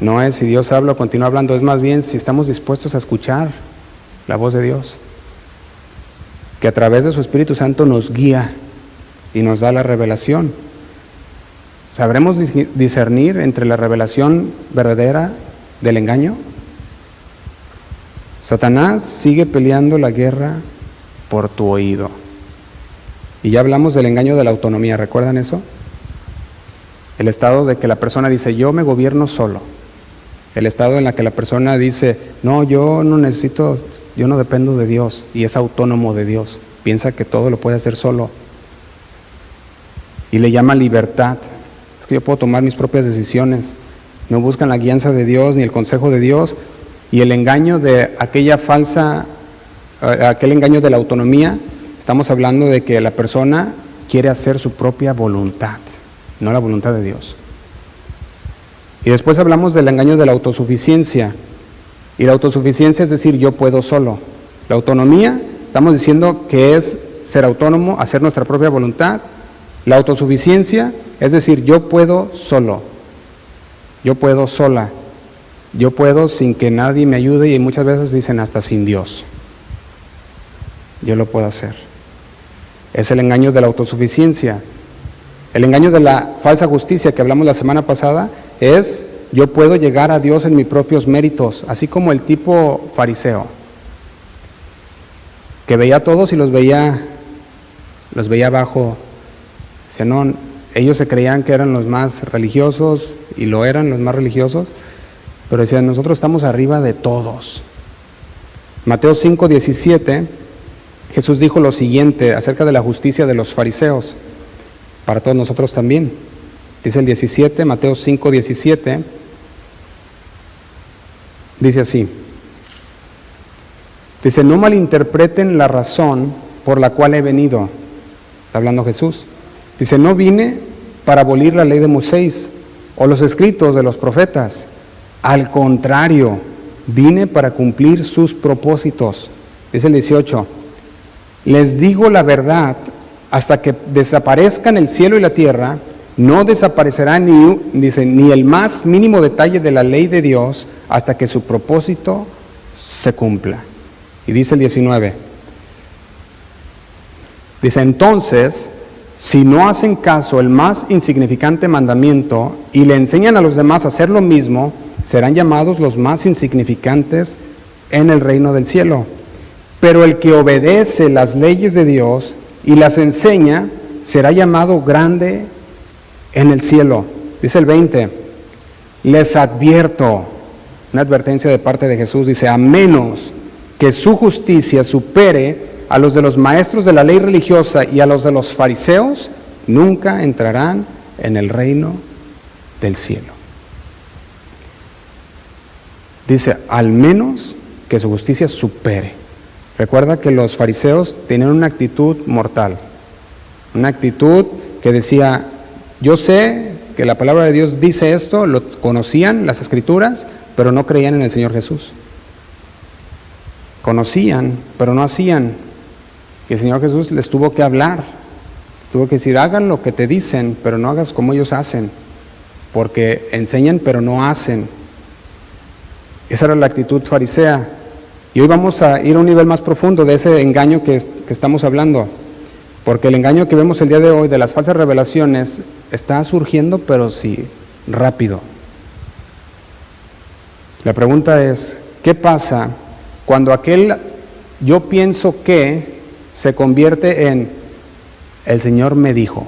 No es si Dios habla o continúa hablando, es más bien si estamos dispuestos a escuchar la voz de Dios, que a través de su Espíritu Santo nos guía y nos da la revelación. ¿Sabremos discernir entre la revelación verdadera del engaño? Satanás sigue peleando la guerra por tu oído. Y ya hablamos del engaño de la autonomía, ¿recuerdan eso? El estado de que la persona dice, yo me gobierno solo. El estado en el que la persona dice, no, yo no necesito, yo no dependo de Dios, y es autónomo de Dios. Piensa que todo lo puede hacer solo. Y le llama libertad. Es que yo puedo tomar mis propias decisiones. No buscan la guianza de Dios ni el consejo de Dios. Y el engaño de aquel engaño de la autonomía, estamos hablando de que la persona quiere hacer su propia voluntad, no la voluntad de Dios. Y después hablamos del engaño de la autosuficiencia. Y la autosuficiencia es decir, yo puedo solo. La autonomía, estamos diciendo que es ser autónomo, hacer nuestra propia voluntad. La autosuficiencia es decir, yo puedo solo, yo puedo sola, yo puedo sin que nadie me ayude, y muchas veces dicen hasta sin Dios. Yo lo puedo hacer. Es el engaño de la autosuficiencia. El engaño de la falsa justicia que hablamos la semana pasada es yo puedo llegar a Dios en mis propios méritos, así como el tipo fariseo, que veía a todos y los veía abajo. O sea, no, ellos se creían que eran los más religiosos, y lo eran los más religiosos, pero decían, nosotros estamos arriba de todos. Mateo 5:17, Jesús dijo lo siguiente acerca de la justicia de los fariseos, para todos nosotros también. Dice el 17, Mateo 5:17, dice así, dice, no malinterpreten la razón por la cual he venido. Está hablando Jesús. Dice, no vine para abolir la ley de Moisés o los escritos de los profetas. Al contrario, vine para cumplir sus propósitos. Dice el 18, les digo la verdad, hasta que desaparezcan el cielo y la tierra, no desaparecerá ni el más mínimo detalle de la ley de Dios hasta que su propósito se cumpla. Y dice el 19, dice, entonces, si no hacen caso el más insignificante mandamiento y le enseñan a los demás a hacer lo mismo, serán llamados los más insignificantes en el reino del cielo. Pero el que obedece las leyes de Dios y las enseña, será llamado grande en el cielo. Dice el 20, les advierto, una advertencia de parte de Jesús, dice, a menos que su justicia supere a los de los maestros de la ley religiosa y a los de los fariseos, nunca entrarán en el reino del cielo. Dice, al menos que su justicia supere. Recuerda que los fariseos tenían una actitud mortal, una actitud que decía, yo sé que la palabra de Dios dice esto, lo conocían las escrituras, pero no creían en el Señor Jesús. Conocían, pero no hacían. Y el Señor Jesús les tuvo que hablar, tuvo que decir, hagan lo que te dicen, pero no hagas como ellos hacen, porque enseñan, pero no hacen. Esa era la actitud farisea. Y hoy vamos a ir a un nivel más profundo de ese engaño que estamos hablando, porque el engaño que vemos el día de hoy de las falsas revelaciones está surgiendo, pero sí, rápido. La pregunta es, ¿qué pasa cuando aquel yo pienso que se convierte en el Señor me dijo.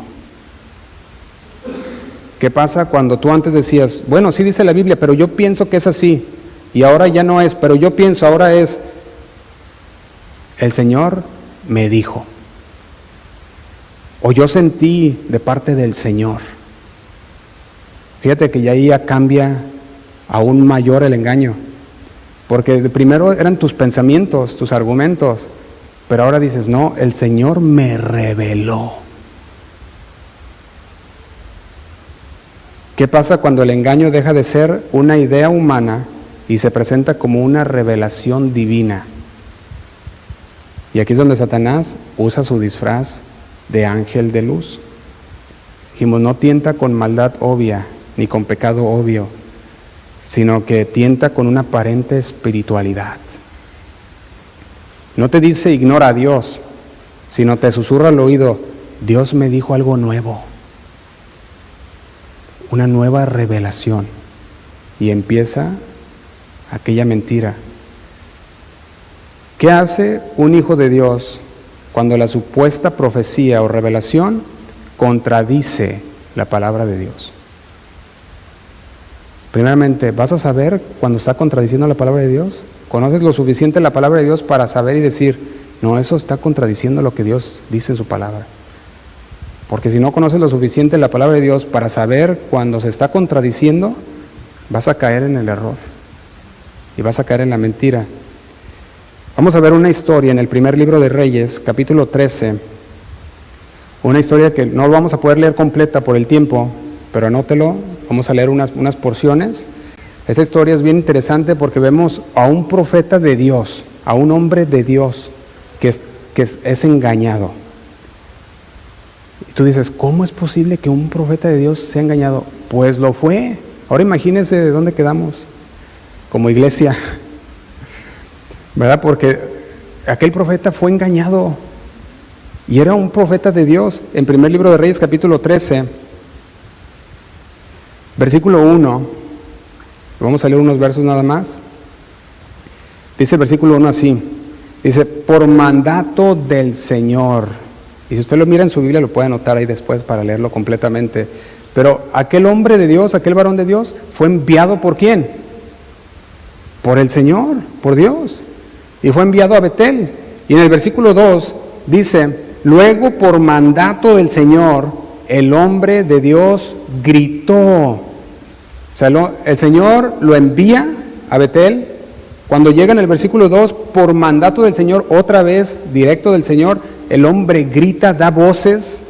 ¿Qué pasa cuando tú antes decías, bueno, sí dice la Biblia, pero yo pienso que es así, y ahora ya no es, pero yo pienso, ahora es, el Señor me dijo, o yo sentí de parte del Señor? Fíjate que ya ahí ya cambia aún mayor el engaño, porque de primero eran tus pensamientos, tus argumentos, pero ahora dices, no, el Señor me reveló. ¿Qué pasa cuando el engaño deja de ser una idea humana y se presenta como una revelación divina? Y aquí es donde Satanás usa su disfraz de ángel de luz. Dijimos, no tienta con maldad obvia, ni con pecado obvio, sino que tienta con una aparente espiritualidad. No te dice ignora a Dios, sino te susurra al oído, Dios me dijo algo nuevo, una nueva revelación, y empieza aquella mentira. ¿Qué hace un hijo de Dios cuando la supuesta profecía o revelación contradice la palabra de Dios? Primeramente, ¿vas a saber cuando está contradiciendo la palabra de Dios? ¿Conoces lo suficiente la palabra de Dios para saber y decir, no, eso está contradiciendo lo que Dios dice en su palabra? Porque si no conoces lo suficiente la palabra de Dios para saber cuando se está contradiciendo, vas a caer en el error y vas a caer en la mentira. Vamos a ver una historia en el primer libro de Reyes, capítulo 13, una historia que no vamos a poder leer completa por el tiempo, pero anótelo, vamos a leer unas porciones. Esta historia es bien interesante porque vemos a un profeta de Dios, a un hombre de Dios que es engañado. Y tú dices, ¿cómo es posible que un profeta de Dios sea engañado? Pues lo fue. Ahora imagínense de dónde quedamos como iglesia, ¿verdad? Porque aquel profeta fue engañado y era un profeta de Dios. En primer libro de Reyes, capítulo 13, versículo 1, vamos a leer unos versos nada más. Dice el versículo 1 así, dice, por mandato del Señor. Y si usted lo mira en su Biblia, lo puede anotar ahí después para leerlo completamente. Pero aquel hombre de Dios, aquel varón de Dios, fue enviado ¿por quién? Por el Señor, por Dios. Y fue enviado a Betel. Y en el versículo 2 dice, luego por mandato del Señor, el hombre de Dios gritó. O sea, el Señor lo envía a Betel. Cuando llega en el versículo 2, por mandato del Señor, otra vez, directo del Señor, el hombre grita, da voces.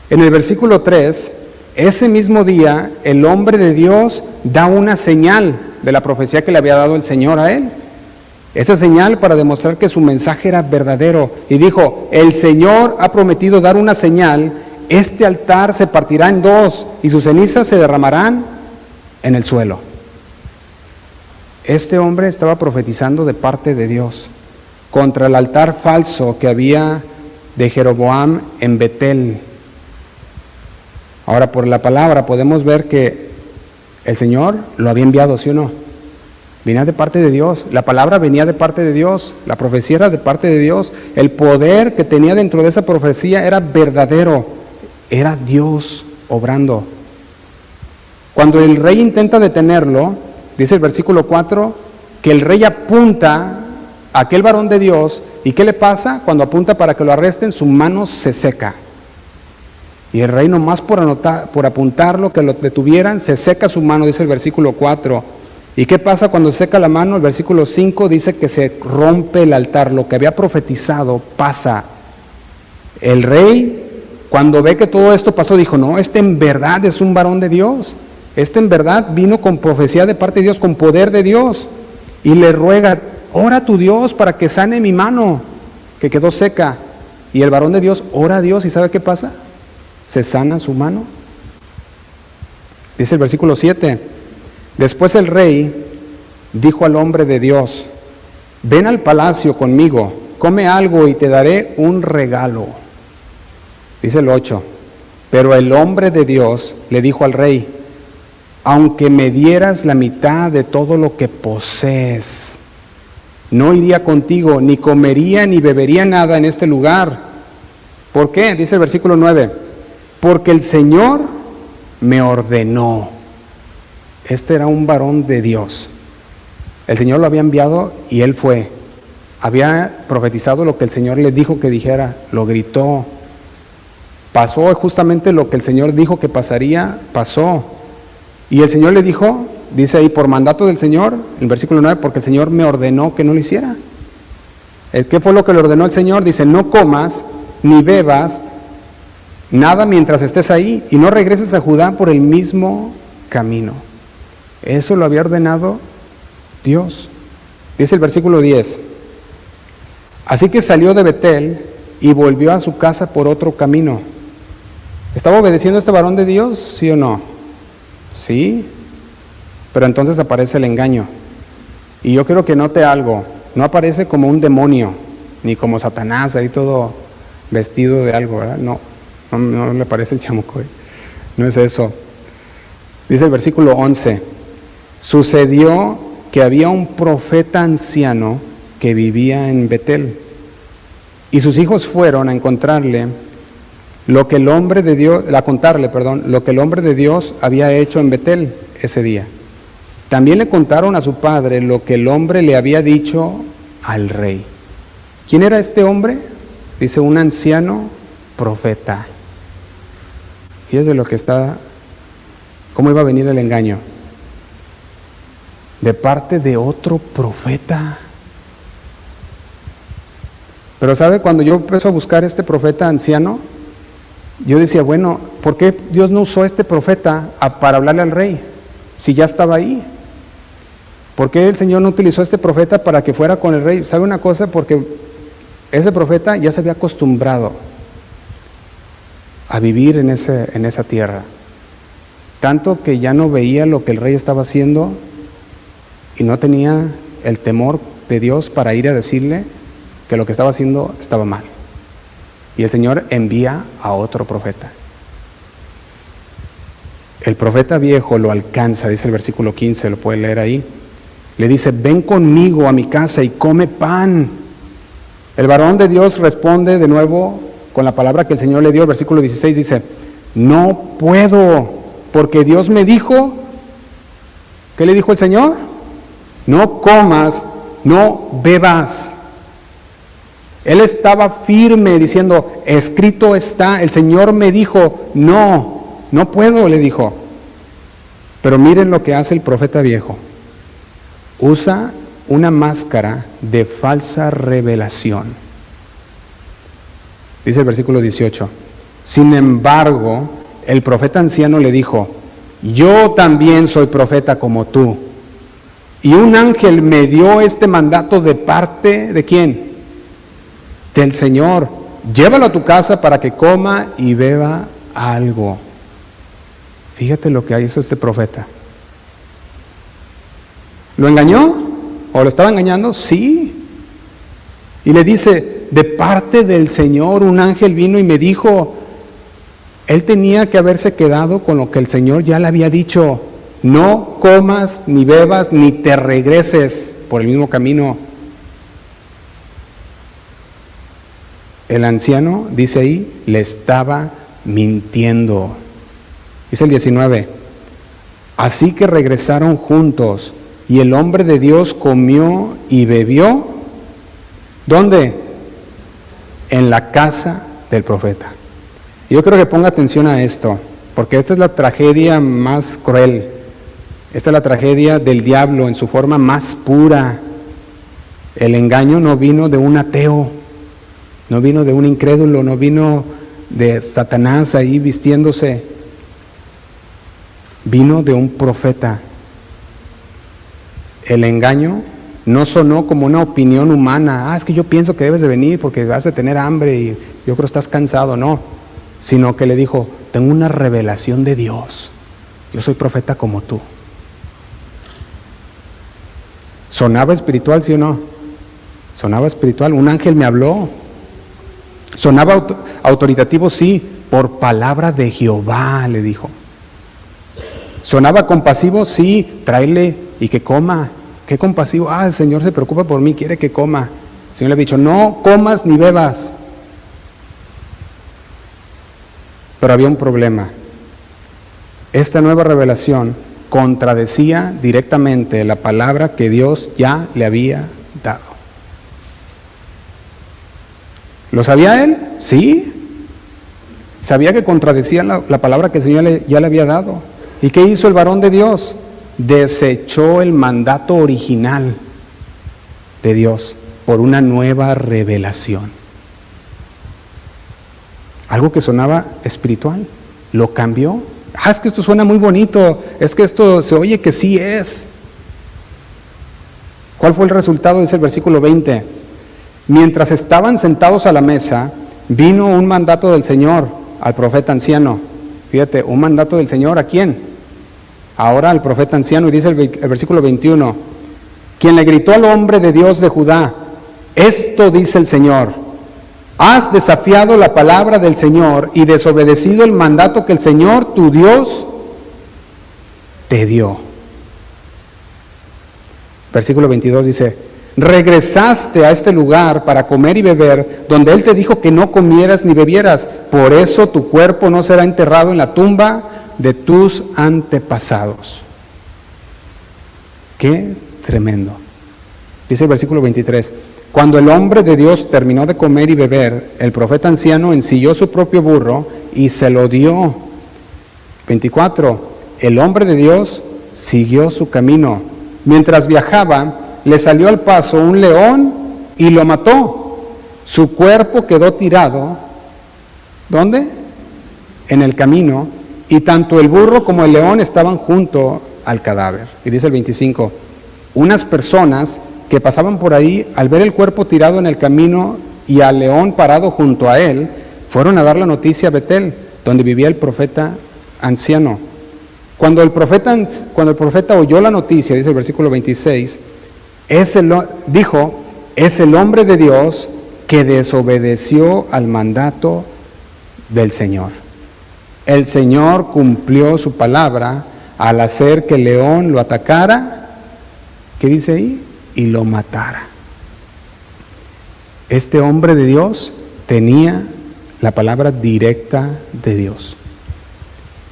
En el versículo 3, ese mismo día, el hombre de Dios da una señal de la profecía que le había dado el Señor a él. Esa señal para demostrar que su mensaje era verdadero. Y dijo, el Señor ha prometido dar una señal, este altar se partirá en dos y sus cenizas se derramarán en el suelo. Este hombre estaba profetizando de parte de Dios contra el altar falso que había de Jeroboam en Betel. Ahora, por la palabra podemos ver que el Señor lo había enviado, ¿sí o no? Venía de parte de Dios, la palabra venía de parte de Dios, la profecía era de parte de Dios, el poder que tenía dentro de esa profecía era verdadero, era Dios obrando. Cuando el rey intenta detenerlo, dice el versículo 4, que el rey apunta a aquel varón de Dios, ¿y qué le pasa? Cuando apunta para que lo arresten, su mano se seca. Y el rey nomás por apuntarlo, que lo detuvieran, se seca su mano, dice el versículo 4. ¿Y qué pasa cuando se seca la mano? El versículo 5 dice que se rompe el altar, lo que había profetizado pasa. El rey, cuando ve que todo esto pasó, dijo, no, este en verdad es un varón de Dios. Este en verdad vino con profecía de parte de Dios, con poder de Dios. Y le ruega, ora a tu Dios para que sane mi mano, que quedó seca. Y el varón de Dios ora a Dios, ¿y sabe qué pasa? Se sana su mano. Dice el versículo 7, después el rey dijo al hombre de Dios, ven al palacio conmigo, come algo y te daré un regalo. Dice el 8, pero el hombre de Dios le dijo al rey, aunque me dieras la mitad de todo lo que posees, no iría contigo, ni comería ni bebería nada en este lugar. ¿Por qué? Dice el versículo 9, porque el Señor me ordenó. Este era un varón de Dios. El Señor lo había enviado y él fue. Había profetizado lo que el Señor le dijo que dijera, lo gritó. Pasó justamente lo que el Señor dijo que pasaría, pasó. Y el Señor le dijo, dice ahí, por mandato del Señor, en versículo 9, porque el Señor me ordenó que no lo hiciera. ¿Qué fue lo que le ordenó el Señor? Dice, no comas ni bebas nada mientras estés ahí y no regreses a Judá por el mismo camino. Eso lo había ordenado Dios. Dice el versículo 10, así que salió de Betel y volvió a su casa por otro camino. ¿Estaba obedeciendo a este varón de Dios? ¿Sí o no? Sí, pero entonces aparece el engaño. Y yo quiero que note algo, no aparece como un demonio, ni como Satanás, ahí todo vestido de algo, ¿verdad? No le parece el chamuco, no es eso. Dice el versículo 11, sucedió que había un profeta anciano que vivía en Betel, y sus hijos fueron a encontrarle lo que el hombre de Dios, lo que el hombre de Dios había hecho en Betel ese día. También le contaron a su padre lo que el hombre le había dicho al rey. ¿Quién era este hombre? Dice, un anciano profeta. Fíjese lo que está, cómo iba a venir el engaño. De parte de otro profeta. Pero ¿sabe? Cuando yo empecé a buscar este profeta anciano, yo decía, bueno, ¿por qué Dios no usó a este profeta para hablarle al rey? Si ya estaba ahí. ¿Por qué el Señor no utilizó a este profeta para que fuera con el rey? ¿Sabe una cosa? Porque ese profeta ya se había acostumbrado a vivir en esa tierra. Tanto que ya no veía lo que el rey estaba haciendo y no tenía el temor de Dios para ir a decirle que lo que estaba haciendo estaba mal. Y el Señor envía a otro profeta. El profeta viejo lo alcanza, dice el versículo 15, lo puede leer ahí. Le dice, ven conmigo a mi casa y come pan. El varón de Dios responde de nuevo con la palabra que el Señor le dio. El versículo 16 dice, no puedo, porque Dios me dijo, ¿qué le dijo el Señor? No comas, no bebas. Él estaba firme diciendo, escrito está, el Señor me dijo, no puedo, le dijo. Pero miren lo que hace el profeta viejo. Usa una máscara de falsa revelación. Dice el versículo 18. Sin embargo, el profeta anciano le dijo, yo también soy profeta como tú. Y un ángel me dio este mandato de parte ¿de quién? Del Señor. Llévalo a tu casa para que coma y beba algo. Fíjate lo que hizo este profeta. ¿Lo engañó? ¿O lo estaba engañando? Sí. Y le dice, de parte del Señor un ángel vino y me dijo, él tenía que haberse quedado con lo que el Señor ya le había dicho. No comas, ni bebas, ni te regreses por el mismo camino. El anciano, dice ahí, le estaba mintiendo. Dice el 19, así que regresaron juntos y el hombre de Dios comió y bebió. ¿Dónde? En la casa del profeta. Y yo creo que ponga atención a esto, porque esta es la tragedia más cruel. Esta es la tragedia del diablo en su forma más pura. El engaño no vino de un ateo, no vino de un incrédulo, no vino de Satanás ahí vistiéndose. Vino de un profeta. El engaño no sonó como una opinión humana. Es que yo pienso que debes de venir porque vas a tener hambre y yo creo que estás cansado. No, sino que le dijo, tengo una revelación de Dios. Yo soy profeta como tú. ¿Sonaba espiritual, sí o no? Sonaba espiritual. Un ángel me habló. Sonaba autoritativo, sí, por palabra de Jehová, le dijo. ¿Sonaba compasivo? Sí, tráele y que coma. qué compasivo, el Señor se preocupa por mí, quiere que coma. El Señor le ha dicho, no comas ni bebas. Pero había un problema. Esta nueva revelación contradecía directamente la palabra que Dios ya le había dado. ¿Lo sabía él? Sí. Sabía que contradecía la palabra que el Señor ya le había dado. ¿Y qué hizo el varón de Dios? Desechó el mandato original de Dios por una nueva revelación. Algo que sonaba espiritual, lo cambió. Es que esto suena muy bonito, es que esto se oye que sí es. ¿Cuál fue el resultado? Dice el versículo 20. Mientras estaban sentados a la mesa, vino un mandato del Señor al profeta anciano. Fíjate, un mandato del Señor, ¿a quién? Ahora al profeta anciano, y dice el versículo 21, quien le gritó al hombre de Dios de Judá, esto dice el Señor, has desafiado la palabra del Señor y desobedecido el mandato que el Señor, tu Dios, te dio. Versículo 22 dice, regresaste a este lugar para comer y beber, donde Él te dijo que no comieras ni bebieras, por eso tu cuerpo no será enterrado en la tumba de tus antepasados. Qué tremendo. Dice el versículo 23, cuando el hombre de Dios terminó de comer y beber, el profeta anciano ensilló su propio burro y se lo dio. 24, el hombre de Dios siguió su camino. Mientras viajaba, le salió al paso un león y lo mató. Su cuerpo quedó tirado. ¿Dónde? En el camino. Y tanto el burro como el león estaban junto al cadáver. Y dice el 25, unas personas que pasaban por ahí, al ver el cuerpo tirado en el camino y al león parado junto a él, fueron a dar la noticia a Betel, donde vivía el profeta anciano. Cuando el profeta oyó la noticia, dice el versículo 26, dijo, es el hombre de Dios que desobedeció al mandato del Señor. El Señor cumplió su palabra al hacer que el león lo atacara, ¿qué dice ahí? Y lo matara. Este hombre de Dios tenía la palabra directa de Dios.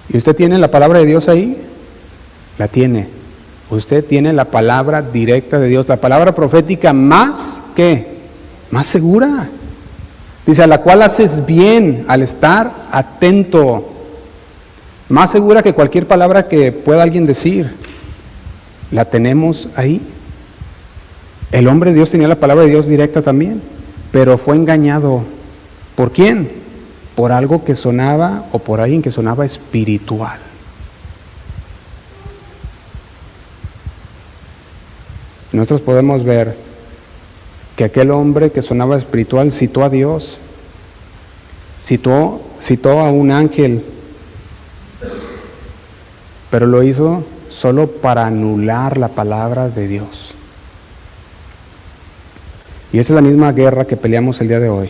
¿Y usted tiene la palabra de Dios ahí? La tiene. Usted tiene la palabra directa de Dios, la palabra profética más, ¿qué? Más segura. Dice, a la cual haces bien al estar atento. Más segura que cualquier palabra que pueda alguien decir. La tenemos ahí. El hombre de Dios tenía la palabra de Dios directa también, pero fue engañado. ¿Por quién? Por algo que sonaba, o por alguien que sonaba espiritual. Nosotros podemos ver que aquel hombre que sonaba espiritual citó a Dios, citó a un ángel, pero lo hizo solo para anular la palabra de Dios. Y esa es la misma guerra que peleamos el día de hoy.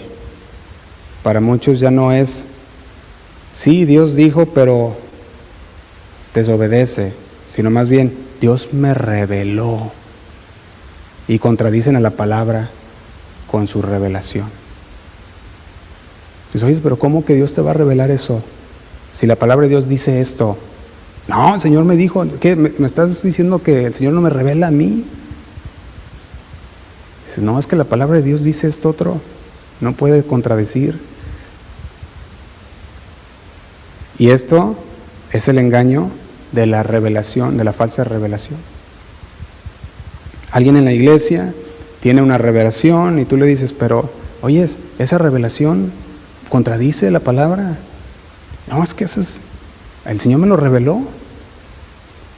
Para muchos ya no es, sí, Dios dijo, pero desobedece, sino más bien, Dios me reveló. Y contradicen a la palabra con su revelación. Dices, oye, pero ¿cómo que Dios te va a revelar eso? Si la palabra de Dios dice esto. No, el Señor me dijo, ¿qué? ¿Me estás diciendo que el Señor no me revela a mí? Dices, no, es que la palabra de Dios dice esto otro. No puede contradecir. Y esto es el engaño de la revelación, de la falsa revelación. Alguien en la iglesia tiene una revelación y tú le dices, pero, oye, esa revelación contradice la palabra. No, es que el Señor me lo reveló.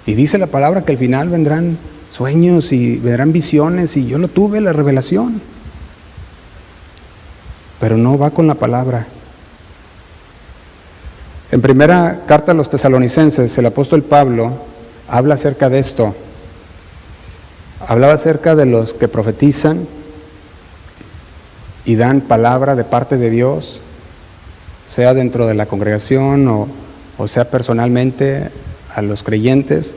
Y dice la palabra que al final vendrán sueños y vendrán visiones y yo lo tuve, la revelación. Pero no va con la palabra. En primera carta a los tesalonicenses, el apóstol Pablo habla acerca de esto. Hablaba acerca de los que profetizan y dan palabra de parte de Dios, sea dentro de la congregación o sea personalmente a los creyentes.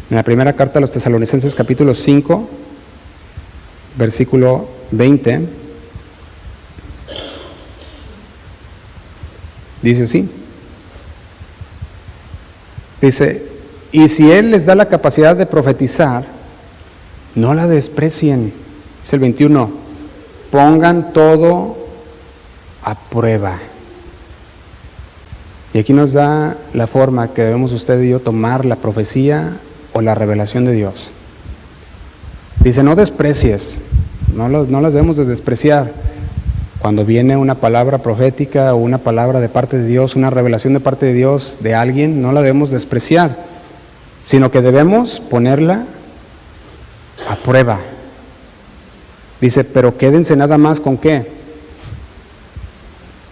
En la primera carta a los Tesalonicenses, capítulo 5, versículo 20, dice así. Dice, y si Él les da la capacidad de profetizar, no la desprecien. Dice el 21, pongan todo a prueba. Y aquí nos da la forma que debemos usted y yo tomar la profecía o la revelación de Dios. Dice, no desprecies, no las debemos de despreciar. Cuando viene una palabra profética o una palabra de parte de Dios, una revelación de parte de Dios de alguien, no la debemos despreciar, sino que debemos ponerla a prueba. Dice, pero quédense nada más con ¿qué?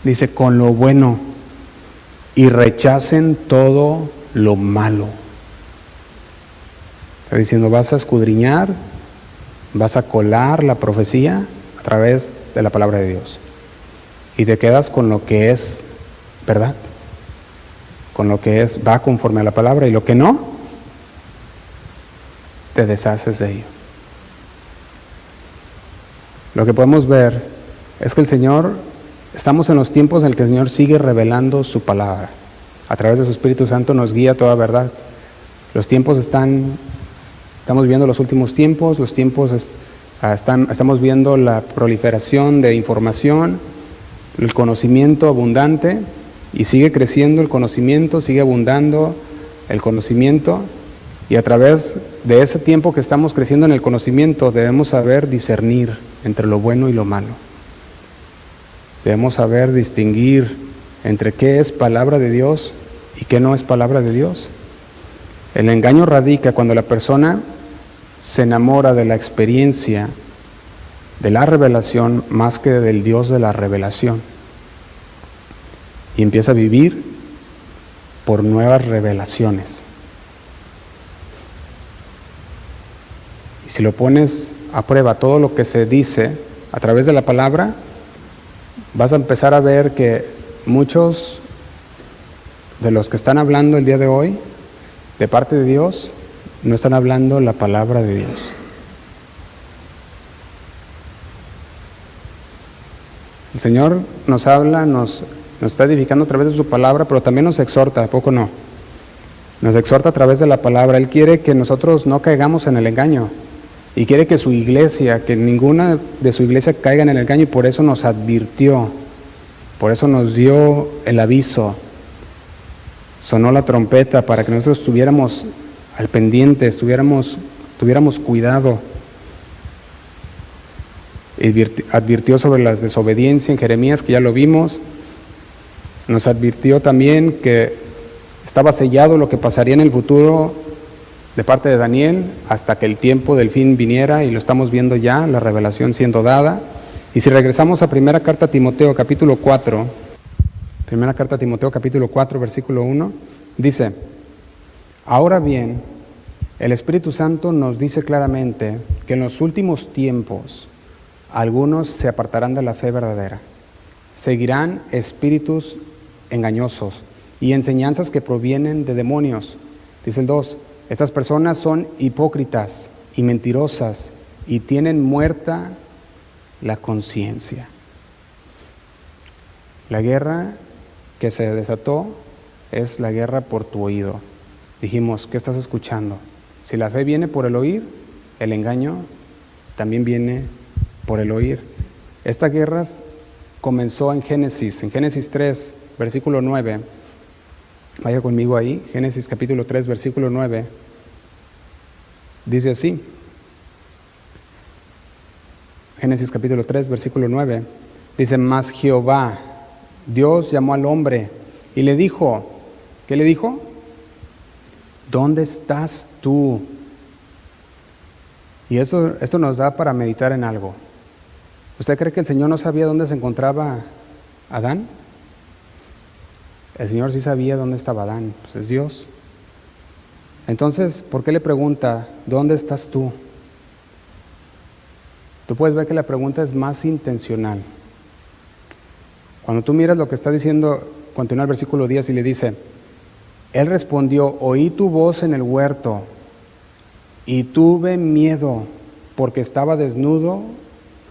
Dice, con lo bueno, y rechacen todo lo malo. Está diciendo, vas a escudriñar, vas a colar la profecía a través de la palabra de Dios. Y te quedas con lo que es verdad, con lo que es, va conforme a la palabra, y lo que no, te deshaces de ello. Lo que podemos ver es que el Señor, estamos en los tiempos en el que el Señor sigue revelando su palabra. A través de su Espíritu Santo nos guía toda verdad. Los tiempos estamos viendo los últimos tiempos, estamos viendo la proliferación de información, el conocimiento abundante, y sigue creciendo el conocimiento, sigue abundando el conocimiento, y a través de ese tiempo que estamos creciendo en el conocimiento debemos saber discernir entre lo bueno y lo malo. Debemos saber distinguir entre qué es palabra de Dios y qué no es palabra de Dios. El engaño radica cuando la persona se enamora de la experiencia de la revelación más que del Dios de la revelación, y empieza a vivir por nuevas revelaciones. Y si lo pones a prueba todo lo que se dice a través de la palabra, vas a empezar a ver que muchos de los que están hablando el día de hoy de parte de Dios no están hablando la palabra de Dios. El Señor nos habla, nos está edificando a través de su palabra, pero también nos exhorta, ¿a poco no? Nos exhorta a través de la palabra. Él quiere que nosotros no caigamos en el engaño, y quiere que su iglesia, que ninguna de su iglesia caiga en el engaño, y por eso nos advirtió, por eso nos dio el aviso, sonó la trompeta para que nosotros estuviéramos al pendiente, tuviéramos cuidado. Advirtió sobre la desobediencia en Jeremías, que ya lo vimos. Nos advirtió también que estaba sellado lo que pasaría en el futuro de parte de Daniel hasta que el tiempo del fin viniera, y lo estamos viendo ya, la revelación siendo dada. Y si regresamos a primera carta a Timoteo capítulo 4, primera carta a Timoteo capítulo 4 versículo 1, dice: ahora bien, el Espíritu Santo nos dice claramente que en los últimos tiempos algunos se apartarán de la fe verdadera, seguirán espíritus engañosos y enseñanzas que provienen de demonios. Dice el 2, estas personas son hipócritas y mentirosas y tienen muerta la conciencia. La guerra que se desató es la guerra por tu oído. Dijimos, ¿qué estás escuchando? Si la fe viene por el oír, el engaño también viene por el oír. Esta guerra comenzó en Génesis 3, versículo 9. Vaya conmigo ahí, Génesis capítulo 3, versículo 9. Dice así. Génesis capítulo 3, versículo 9. Dice, mas Jehová, Dios llamó al hombre y le dijo, ¿qué le dijo? ¿Dónde estás tú? Y esto nos da para meditar en algo. ¿Usted cree que el Señor no sabía dónde se encontraba Adán? El Señor sí sabía dónde estaba Adán, pues es Dios. Entonces, ¿por qué le pregunta, ¿dónde estás tú? Tú puedes ver que la pregunta es más intencional. Cuando tú miras lo que está diciendo, continúa el versículo 10 y le dice, él respondió, oí tu voz en el huerto y tuve miedo porque estaba desnudo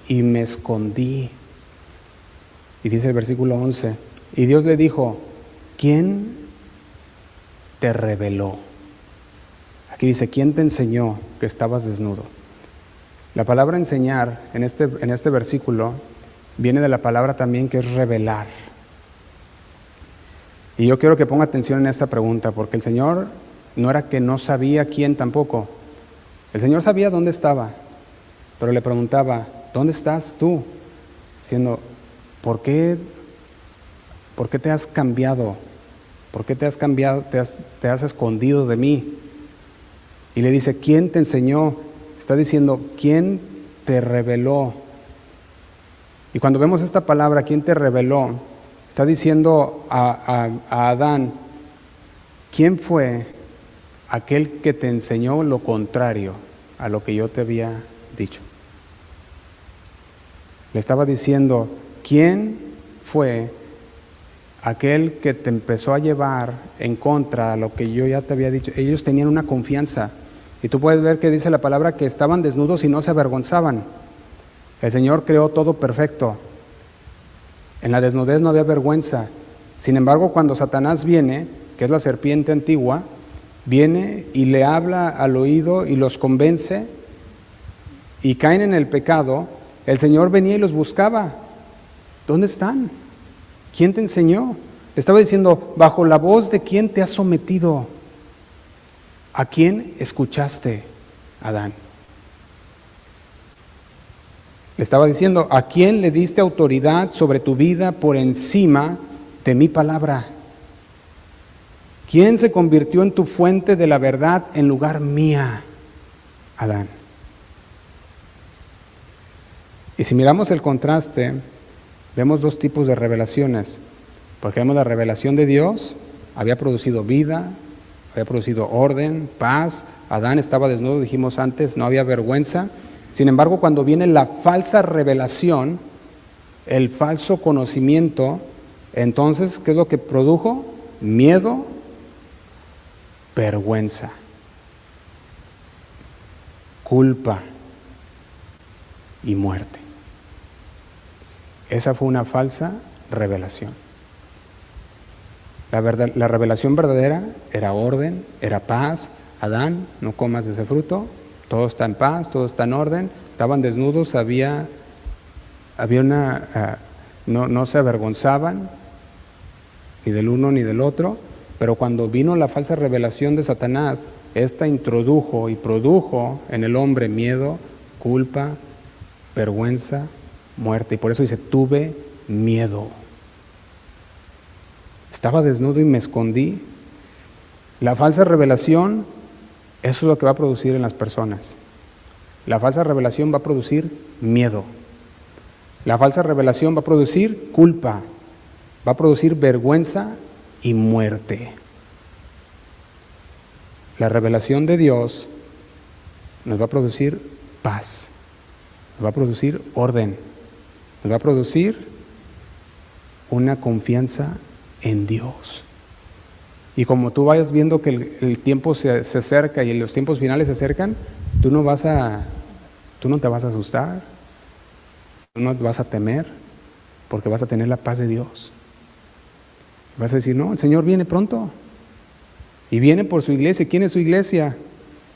y me escondí. Y dice el versículo 11, y Dios le dijo, ¿quién te reveló? Aquí dice, ¿quién te enseñó que estabas desnudo? La palabra enseñar en este versículo viene de la palabra también que es revelar. Y yo quiero que ponga atención en esta pregunta, porque el Señor no era que no sabía quién tampoco. El Señor sabía dónde estaba, pero le preguntaba, ¿dónde estás tú? Diciendo, ¿por qué te has cambiado? ¿Por qué te has cambiado, te has escondido de mí? Y le dice, ¿quién te enseñó? Está diciendo, ¿quién te reveló? Y cuando vemos esta palabra, ¿quién te reveló? Está diciendo a Adán, ¿quién fue aquel que te enseñó lo contrario a lo que yo te había dicho? Le estaba diciendo, ¿quién fue aquel que te empezó a llevar en contra de lo que yo ya te había dicho? Ellos tenían una confianza. Y tú puedes ver que dice la palabra que estaban desnudos y no se avergonzaban. El Señor creó todo perfecto. En la desnudez no había vergüenza. Sin embargo, cuando Satanás viene, que es la serpiente antigua, viene y le habla al oído y los convence y caen en el pecado, el Señor venía y los buscaba. ¿Dónde están? ¿Quién te enseñó? Estaba diciendo, ¿bajo la voz de quién te has sometido? ¿A quién escuchaste, Adán? Le estaba diciendo, ¿a quién le diste autoridad sobre tu vida por encima de mi palabra? ¿Quién se convirtió en tu fuente de la verdad en lugar mía, Adán? Y si miramos el contraste, vemos dos tipos de revelaciones. Porque vemos la revelación de Dios, había producido vida, había producido orden, paz. Adán estaba desnudo, dijimos antes, no había vergüenza. Sin embargo, cuando viene la falsa revelación, el falso conocimiento, entonces, ¿qué es lo que produjo? Miedo, vergüenza, culpa y muerte. Esa fue una falsa revelación. La revelación verdadera era orden, era paz. Adán, no comas de ese fruto, todo está en paz, todo está en orden. Estaban desnudos, no se avergonzaban ni del uno ni del otro. Pero cuando vino la falsa revelación de Satanás, esta introdujo y produjo en el hombre miedo, culpa, vergüenza, muerte. Y por eso dice, tuve miedo. Estaba desnudo y me escondí. La falsa revelación, eso es lo que va a producir en las personas. La falsa revelación va a producir miedo. La falsa revelación va a producir culpa, va a producir vergüenza y muerte. La revelación de Dios nos va a producir paz, nos va a producir orden, nos va a producir una confianza en Dios. Y como tú vayas viendo que el tiempo se acerca y los tiempos finales se acercan, tú no te vas a asustar, tú no vas a temer, porque vas a tener la paz de Dios. Vas a decir, no, el Señor viene pronto. Y viene por su iglesia. ¿Quién es su iglesia?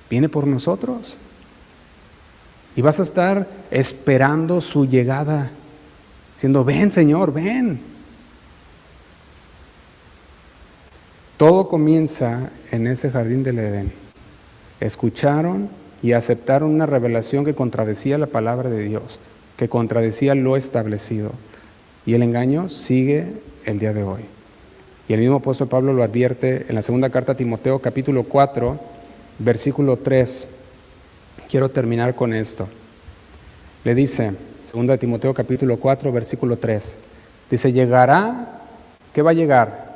Viene por nosotros. Y vas a estar esperando su llegada, diciendo, ven Señor, ven. Todo comienza en ese jardín del Edén. Escucharon y aceptaron una revelación que contradecía la palabra de Dios, que contradecía lo establecido. Y el engaño sigue el día de hoy. Y el mismo apóstol Pablo lo advierte en la segunda carta a Timoteo, capítulo 4, versículo 3. Quiero terminar con esto. Le dice, segunda de Timoteo, capítulo 4, versículo 3. Dice, llegará, ¿qué va a llegar?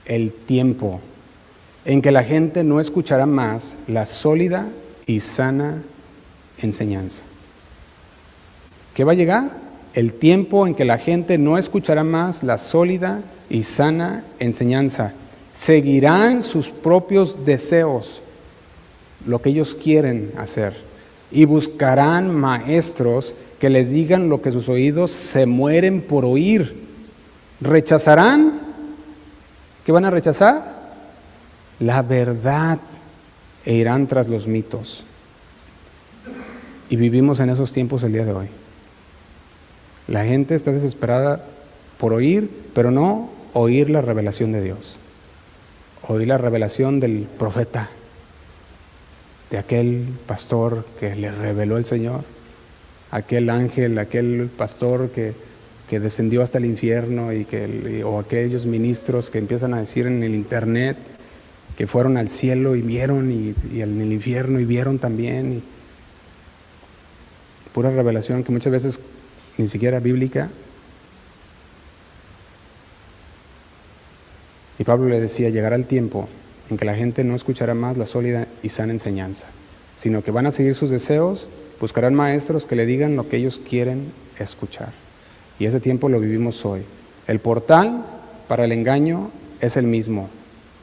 El tiempo en que la gente no escuchará más la sólida y sana enseñanza. ¿Qué va a llegar? El tiempo en que la gente no escuchará más la sólida y sana enseñanza. Seguirán sus propios deseos. lo que ellos quieren hacer y buscarán maestros que les digan lo que sus oídos se mueren por oír. Rechazarán. ¿Qué van a rechazar? La verdad, e irán tras los mitos. Y vivimos en esos tiempos el día de hoy. La gente está desesperada por oír, pero no oír la revelación de Dios. Oír la revelación del profeta, de aquel pastor que le reveló el Señor, aquel ángel, aquel pastor que descendió hasta el infierno o aquellos ministros que empiezan a decir en el internet que fueron al cielo y vieron y en el infierno y vieron también. Y pura revelación que muchas veces ni siquiera bíblica. Y Pablo le decía, llegará el tiempo en que la gente no escuchará más la sólida y sana enseñanza, sino que van a seguir sus deseos, buscarán maestros que le digan lo que ellos quieren escuchar. Y ese tiempo lo vivimos hoy. El portal para el engaño es el mismo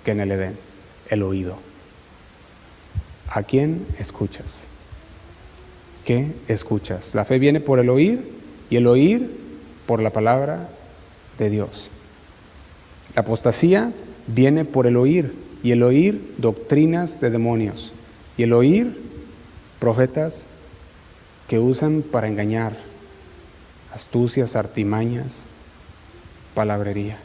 que en el Edén, el oído. ¿A quién escuchas? ¿Qué escuchas? La fe viene por el oír y el oír por la palabra de Dios. La apostasía viene por el oír y el oír doctrinas de demonios y el oír profetas que usan para engañar, astucias, artimañas, palabrería.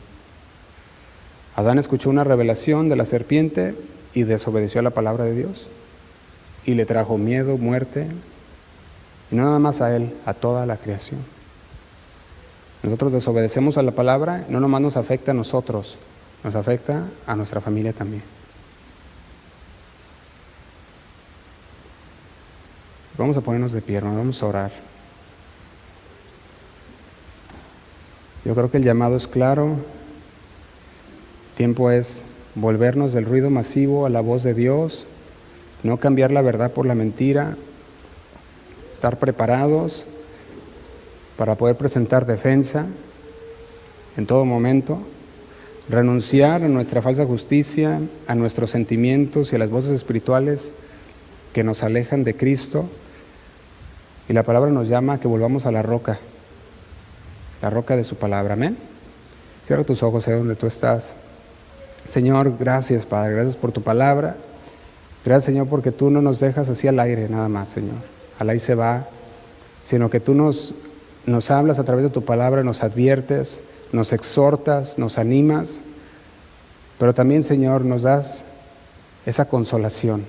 Adán escuchó una revelación de la serpiente y desobedeció a la palabra de Dios y le trajo miedo, muerte, y no nada más a él, a toda la creación. Nosotros desobedecemos a la palabra, no nomás nos afecta a nosotros, nos afecta a nuestra familia también. Vamos a ponernos de pie, hermano, vamos a orar. Yo creo que el llamado es claro. El tiempo es volvernos del ruido masivo a la voz de Dios, no cambiar la verdad por la mentira, estar preparados para poder presentar defensa en todo momento, renunciar a nuestra falsa justicia, a nuestros sentimientos y a las voces espirituales que nos alejan de Cristo. Y la palabra nos llama a que volvamos a la roca de su palabra. Amén. Cierra tus ojos ahí donde tú estás. Señor, gracias, Padre, gracias por tu palabra. Gracias, Señor, porque tú no nos dejas así al aire nada más, Señor. Al aire se va, sino que tú nos hablas a través de tu palabra, nos adviertes, nos exhortas, nos animas, pero también, Señor, nos das esa consolación,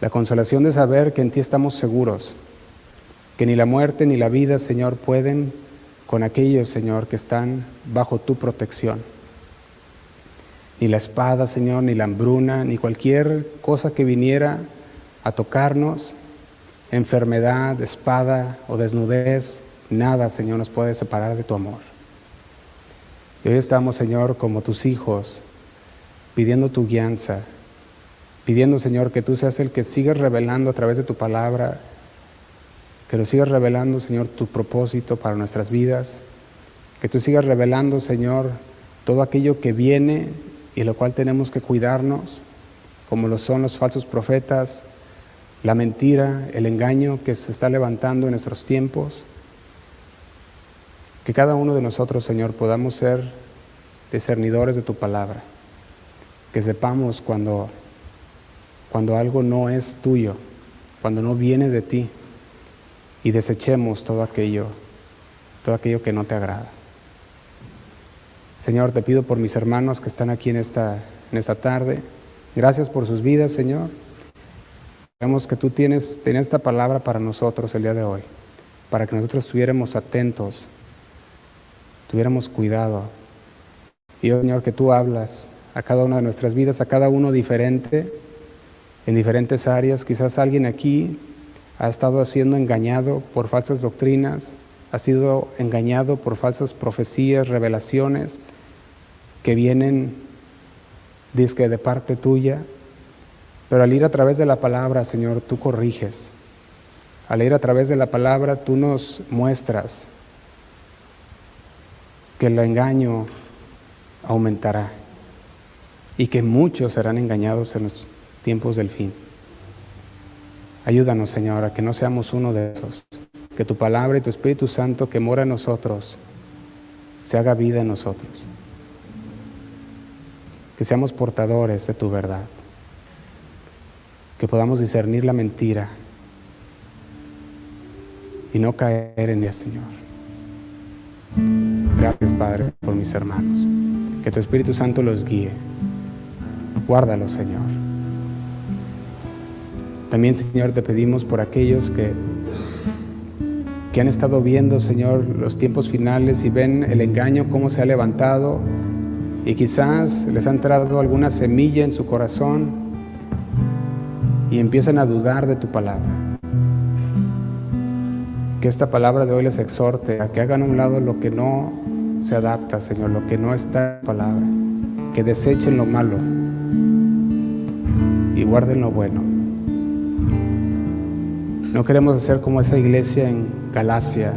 la consolación de saber que en ti estamos seguros, que ni la muerte ni la vida, Señor, pueden con aquellos, Señor, que están bajo tu protección. Ni la espada, Señor, ni la hambruna, ni cualquier cosa que viniera a tocarnos, enfermedad, espada o desnudez, nada, Señor, nos puede separar de tu amor. Y hoy estamos, Señor, como tus hijos, pidiendo tu guianza, pidiendo, Señor, que tú seas el que sigas revelando a través de tu palabra, que nos sigas revelando, Señor, tu propósito para nuestras vidas, que tú sigas revelando, Señor, todo aquello que viene y lo cual tenemos que cuidarnos, como lo son los falsos profetas, la mentira, el engaño que se está levantando en nuestros tiempos. Que cada uno de nosotros, Señor, podamos ser discernidores de tu palabra. Que sepamos cuando algo no es tuyo, cuando no viene de ti, y desechemos todo aquello que no te agrada. Señor, te pido por mis hermanos que están aquí en esta tarde. Gracias por sus vidas, Señor. Sabemos que tú tienes esta palabra para nosotros el día de hoy, para que nosotros estuviéramos atentos, tuviéramos cuidado. Y hoy, Señor, que tú hablas a cada una de nuestras vidas, a cada uno diferente, en diferentes áreas. Quizás alguien aquí ha estado siendo engañado por falsas doctrinas, ha sido engañado por falsas profecías, revelaciones que vienen, dizque de parte tuya. Pero al ir a través de la palabra, Señor, tú corriges. Al ir a través de la palabra, tú nos muestras que el engaño aumentará y que muchos serán engañados en los tiempos del fin. Ayúdanos, Señor, a que no seamos uno de esos. Que tu palabra y tu Espíritu Santo que mora en nosotros se haga vida en nosotros. Que seamos portadores de tu verdad. Que podamos discernir la mentira y no caer en ella, Señor. Gracias, Padre, por mis hermanos. Que tu Espíritu Santo los guíe. Guárdalos, Señor. También, Señor, te pedimos por aquellos que han estado viendo, Señor, los tiempos finales y ven el engaño, cómo se ha levantado, y quizás les ha entrado alguna semilla en su corazón y empiezan a dudar de tu palabra. Que esta palabra de hoy les exhorte a que hagan a un lado lo que no se adapta, Señor, lo que no está en tu palabra, que desechen lo malo y guarden lo bueno. No queremos hacer como esa iglesia en Galacia,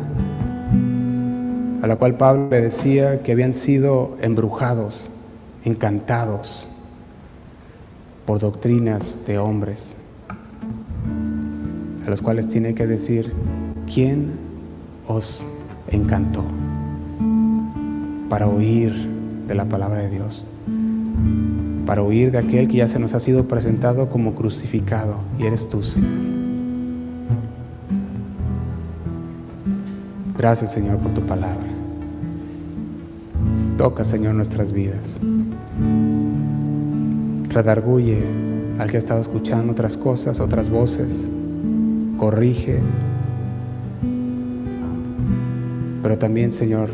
a la cual Pablo le decía que habían sido embrujados, encantados por doctrinas de hombres, a los cuales tiene que decir: ¿quién os encantó para oír de la palabra de Dios? Para oír de aquel que ya se nos ha sido presentado como crucificado, y eres tú, Señor. Gracias, Señor, por tu palabra. Toca, Señor, nuestras vidas. Redarguye al que ha estado escuchando otras cosas, otras voces. Corrige. Pero también, Señor,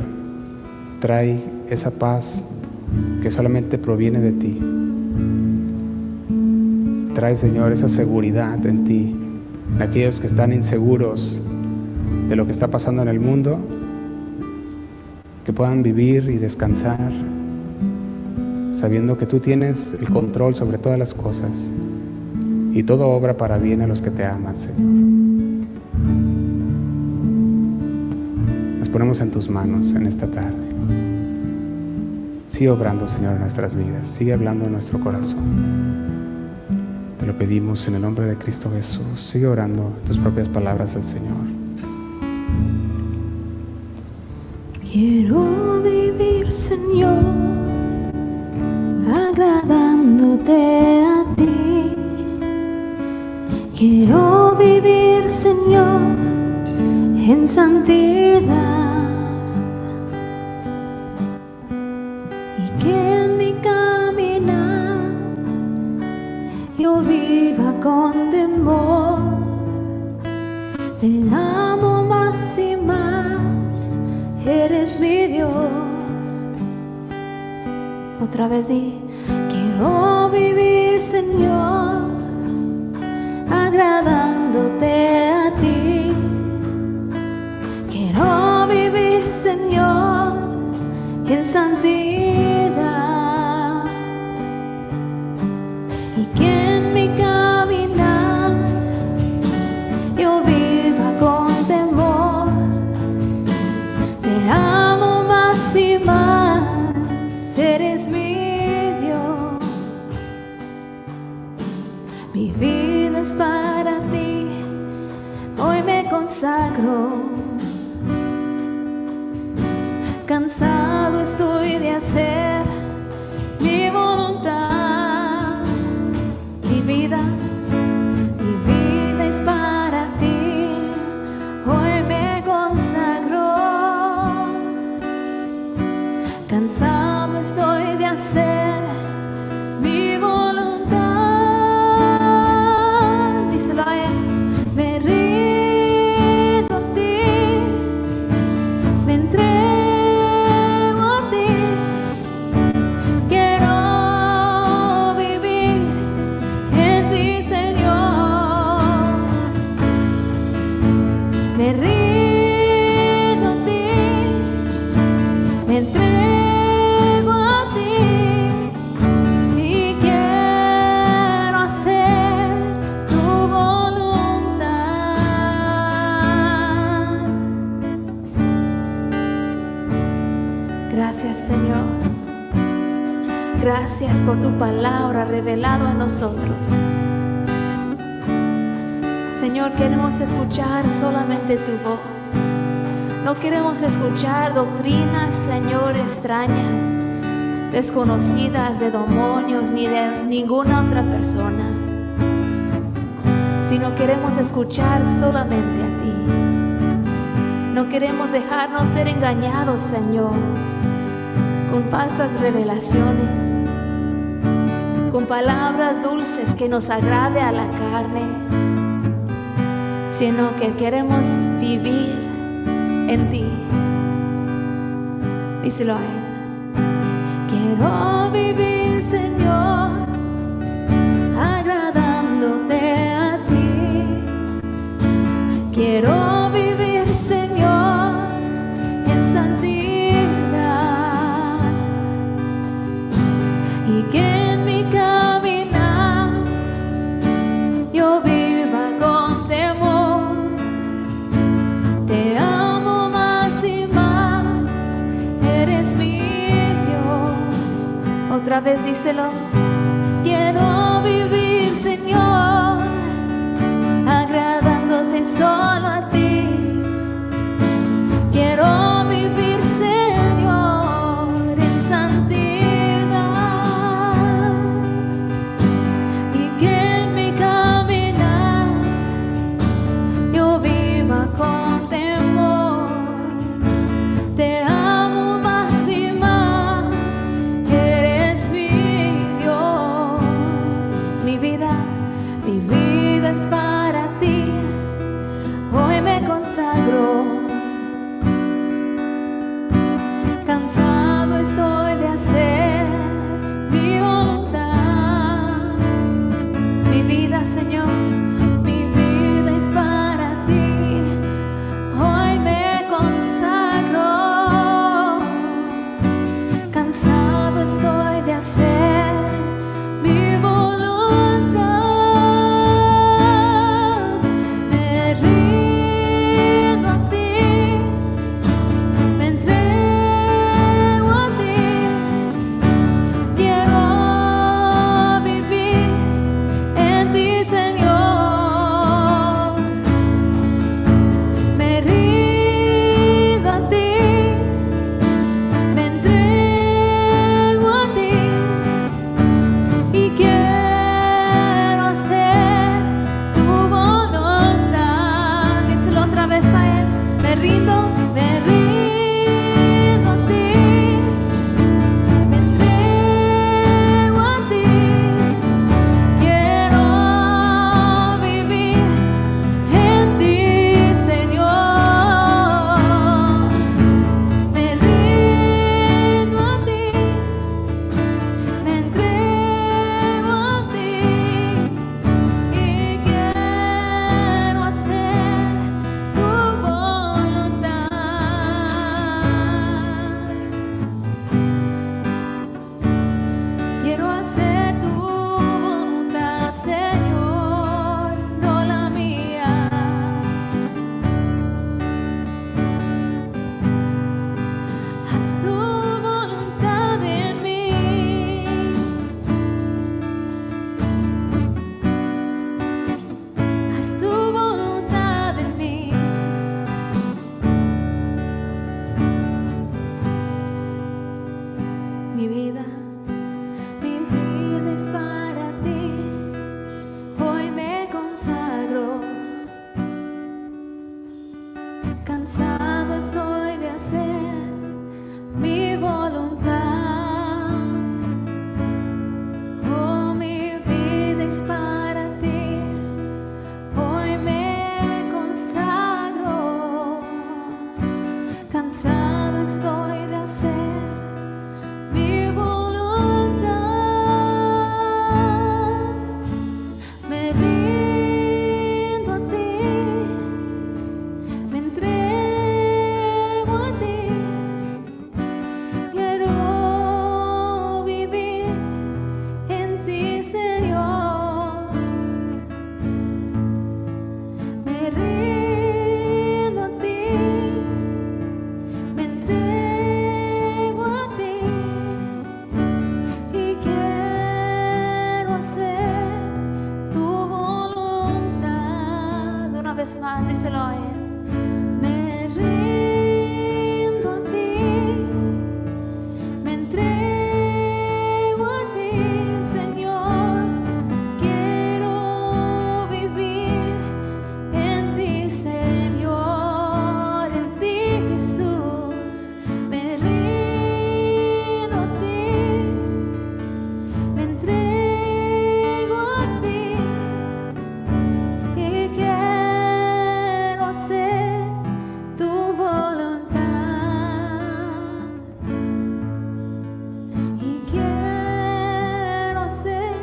trae esa paz que solamente proviene de ti. Trae, Señor, esa seguridad en ti, en aquellos que están inseguros de lo que está pasando en el mundo, que puedan vivir y descansar sabiendo que tú tienes el control sobre todas las cosas y todo obra para bien a los que te aman, Señor. Nos ponemos en tus manos en esta tarde. Sigue obrando, Señor, en nuestras vidas. Sigue hablando en nuestro corazón. Te lo pedimos en el nombre de Cristo Jesús. Sigue orando tus propias palabras al Señor. Quiero vivir, Señor, agradándote a ti. Quiero vivir, Señor, en santidad, y que en mi caminar yo viva con temor. Te amo más y más, eres mi Dios. Otra vez di: quiero vivir, Señor, agradándote a ti. Quiero vivir, Señor, en santidad, y que en mi caminar yo viva con temor. Te amo más y más, eres mi Dios. Mi vida es para ti, hoy me consagro. Cansado estoy de hacer mi voluntad. Mi vida es para ti, hoy me consagro. Cansado estoy de hacer mi voluntad. Díselo a él. Me rindo a ti, me entrego a ti. Quiero vivir en ti, Señor. Me rindo a ti, me entrego a ti, y quiero hacer tu voluntad. Gracias, Señor. Gracias por tu palabra revelado a nosotros. Señor, queremos escuchar solamente tu voz. No queremos escuchar doctrinas, Señor, extrañas, desconocidas de demonios ni de ninguna otra persona, sino queremos escuchar solamente a ti. No queremos dejarnos ser engañados, Señor, con falsas revelaciones, con palabras dulces que nos agrade a la carne, sino que queremos vivir en ti. Díselo a Él. Quiero vivir, Señor, agradándote a ti. Quiero vivir, Señor, en santidad, y que en mi caminar yo viva con temor. Te amo más y más, eres mi Dios. Otra vez díselo. Quiero vivir, Señor, agradándote solo a ti. Quiero vivir, Señor, en santidad, y que en mi caminar yo viva con temor. Te amo más y más, eres mi Dios. Mi vida es para ti. Hoy me consagro. Cansado estoy de hacer mi voluntad. Mi vida, Señor, mi vida es para ti. Hoy me consagro. Cansado estoy de hacer mi voluntad. Me rindo a ti, me entrego a ti. Quiero vivir en ti, Señor. más, díselo a Él. Me rindo a ti, me entrego a ti, Señor. Quiero vivir en ti, Señor, en ti, Jesús. Me rindo a ti, me entrego a ti, y quiero hacer tu voluntad, y quiero hacer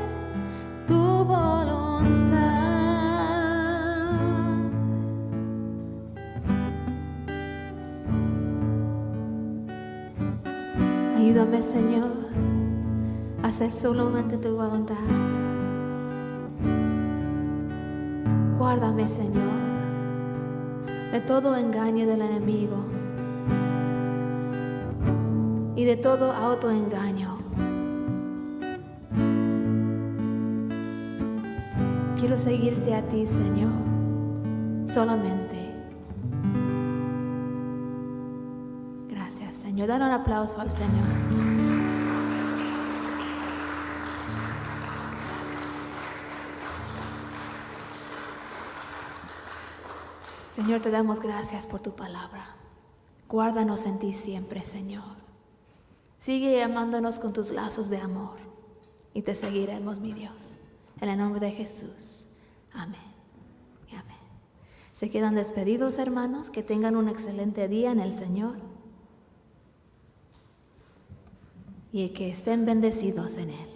tu voluntad. Ayúdame, Señor, a hacer solamente tu voluntad. Guárdame, Señor, de todo engaño del enemigo y de todo autoengaño. Quiero seguirte a ti, Señor, solamente. Gracias, Señor. Dale un aplauso al Señor. Señor, te damos gracias por tu palabra. Guárdanos en ti siempre, Señor. Sigue amándonos con tus lazos de amor y te seguiremos, mi Dios. En el nombre de Jesús. Amén y amén. Se quedan despedidos, hermanos. Que tengan un excelente día en el Señor y que estén bendecidos en Él.